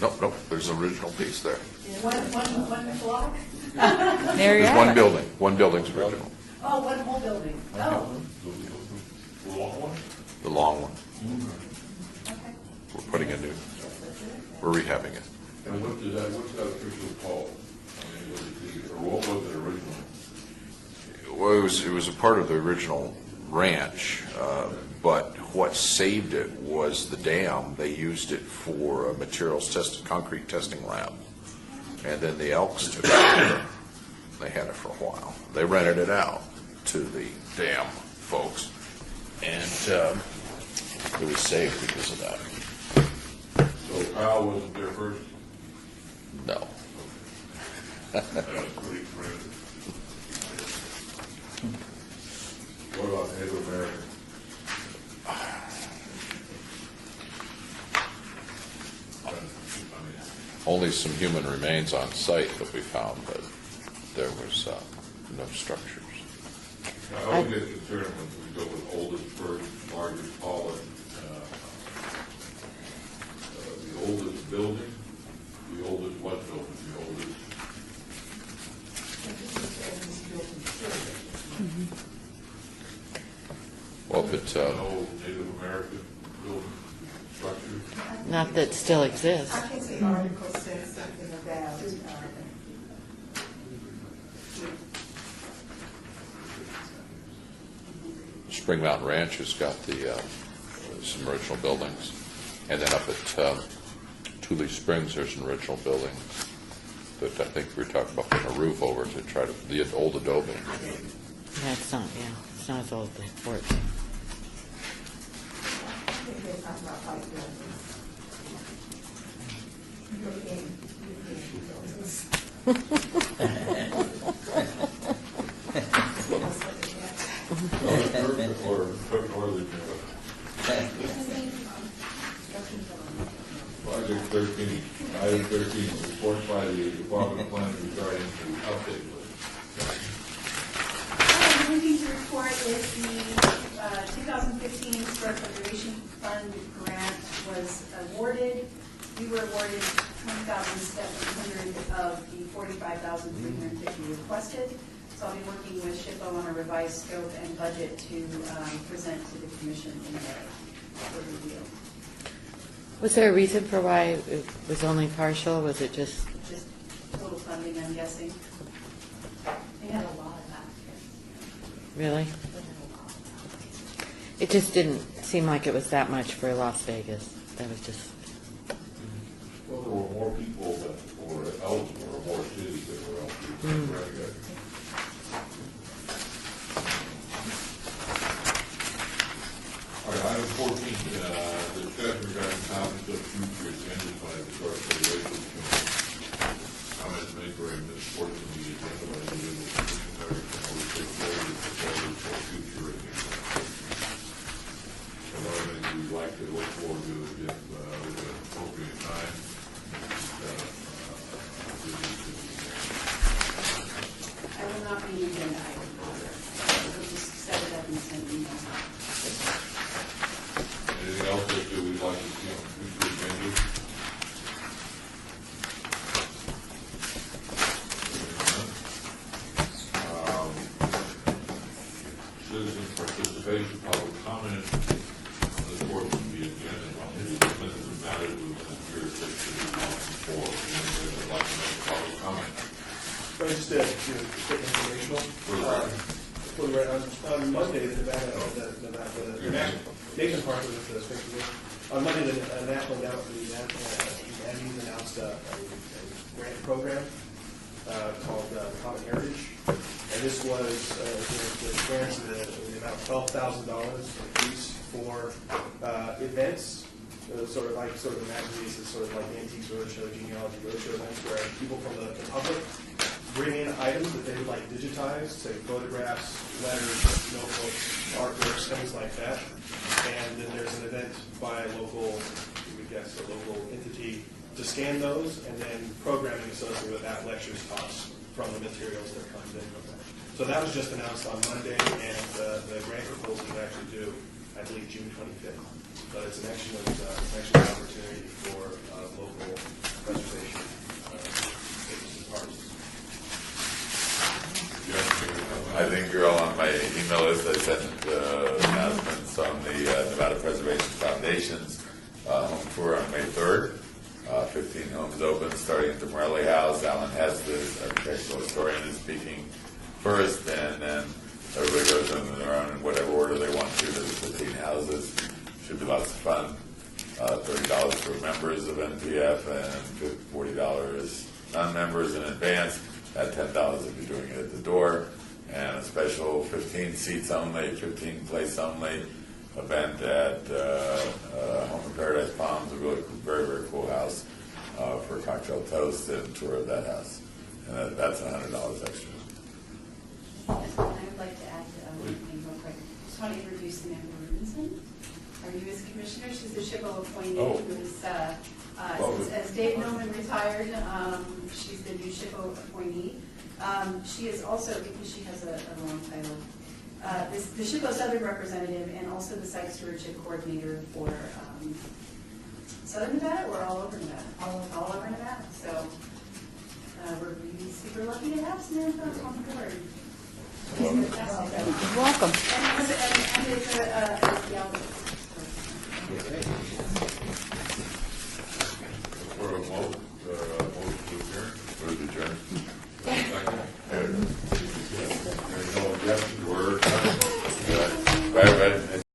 Nope, there's an original piece there. One block? There you There's have it. one building's original, Oh, one whole building. Oh, The long one? the long one. okay. We're putting a new, we're rehabbing it. And what's that officially called? I mean, was it or what was it originally? Well, it was a part of the original ranch, but what saved it was the dam. They used it for a concrete testing lab. And then the Elks took it. They had it for a while. They rented it out to the dam folks. And it was saved because of that. So Kyle wasn't there first? No. That was pretty impressive. What about Native American? only some human remains on site that we found, but there was no structures. I always get concerned when we go with oldest first, largest, tallest. The oldest building, the oldest what building, the oldest. Well, if it's No Native American building structures. Not that still exists. I think the article says something about, Spring Mountain Ranch has got the some original buildings, and then up at Tule Springs, there's an original building that I think we were talking about putting a roof over to try to the old adobe. Yeah, it's not as old as the fort. I think they're talking about white buildings. European Project 13, item 13, report by the Department of Planning regarding the update list. What I'm looking to report is the 2015 Historic Preservation Fund grant was awarded. We were awarded $20,700 of the $45,350 requested. So I'll be working with SHPO on a revised scope and budget to present to the commission in May for review. Was there a reason for why it was only partial? Was it just? Just total funding, I'm guessing. They had a lot of applicants. Really? It just didn't seem like it was that much for Las Vegas. That was just. Well, there were more people that were eligible, or more cities that were eligible. Very good. All right, item 14, discussion regarding topics of future agendas by the Historic Preservation Commission. Comments made during this portion of the agenda by the individual commissioners can always take forward the proposals for future agendas. So one of the things we'd like to look forward to is if with an appropriate time, I will not be an agenda item. We'll just set it up and send emails out. anything else that we'd like to see on future agendas? Citizen participation, public comment on this portion of the agenda on any sensitive matters within the jurisdiction of the council for. Anybody would like to make a public comment? Just a quick informational. For the on Monday, the Nathan Parker with the Spring Commission. On Monday, the National Endowment for the Humanities announced a grant program called Common Heritage. And this was the grants in the amount of $12,000 apiece for events. Sort of imagine these as sort of like Antiques Roadshow, Genealogy Roadshow events where people from the public bring in items that they would like digitized, say photographs, letters, notebooks, artworks, things like that. And then there's an event by a local, you would guess, a local entity to scan those, and then programming associated with that, lectures, talks from the materials that comes in from that. So that was just announced on Monday, and the grant proposal is actually due, I believe, June 25th. But it's an excellent opportunity for local preservation artists. I think you're all on my email list. I sent announcements on the Nevada Preservation Foundation's home tour on May 3rd. 15 homes open, starting at the Morelli House. Alan Hestes, architectural historian, is speaking first, and then everybody goes in their own in whatever order they want to. There's 15 houses. Should be lots of fun. $30 for members of NPF and $40 non-members in advance. At $10 if you're doing it at the door. And a special 15 seats only, 15 place only event at Home in Paradise Palms, a really very, very cool house for a cocktail toast and tour of that house. And that's $100 extra. I would like to add one thing real quick. Just want to introduce Samantha Rubinson. our newest commissioner. She's the SHPO appointee Oh. who is, Love it. as Dave Nolan retired, she's the new SHPO appointee. She is also, because she has a long title, the SHPO Southern representative and also the site stewardship coordinator for Southern Nevada or all over Nevada? All over Nevada. So we're really super lucky to have Samantha on board. She's fantastic. Welcome. And it's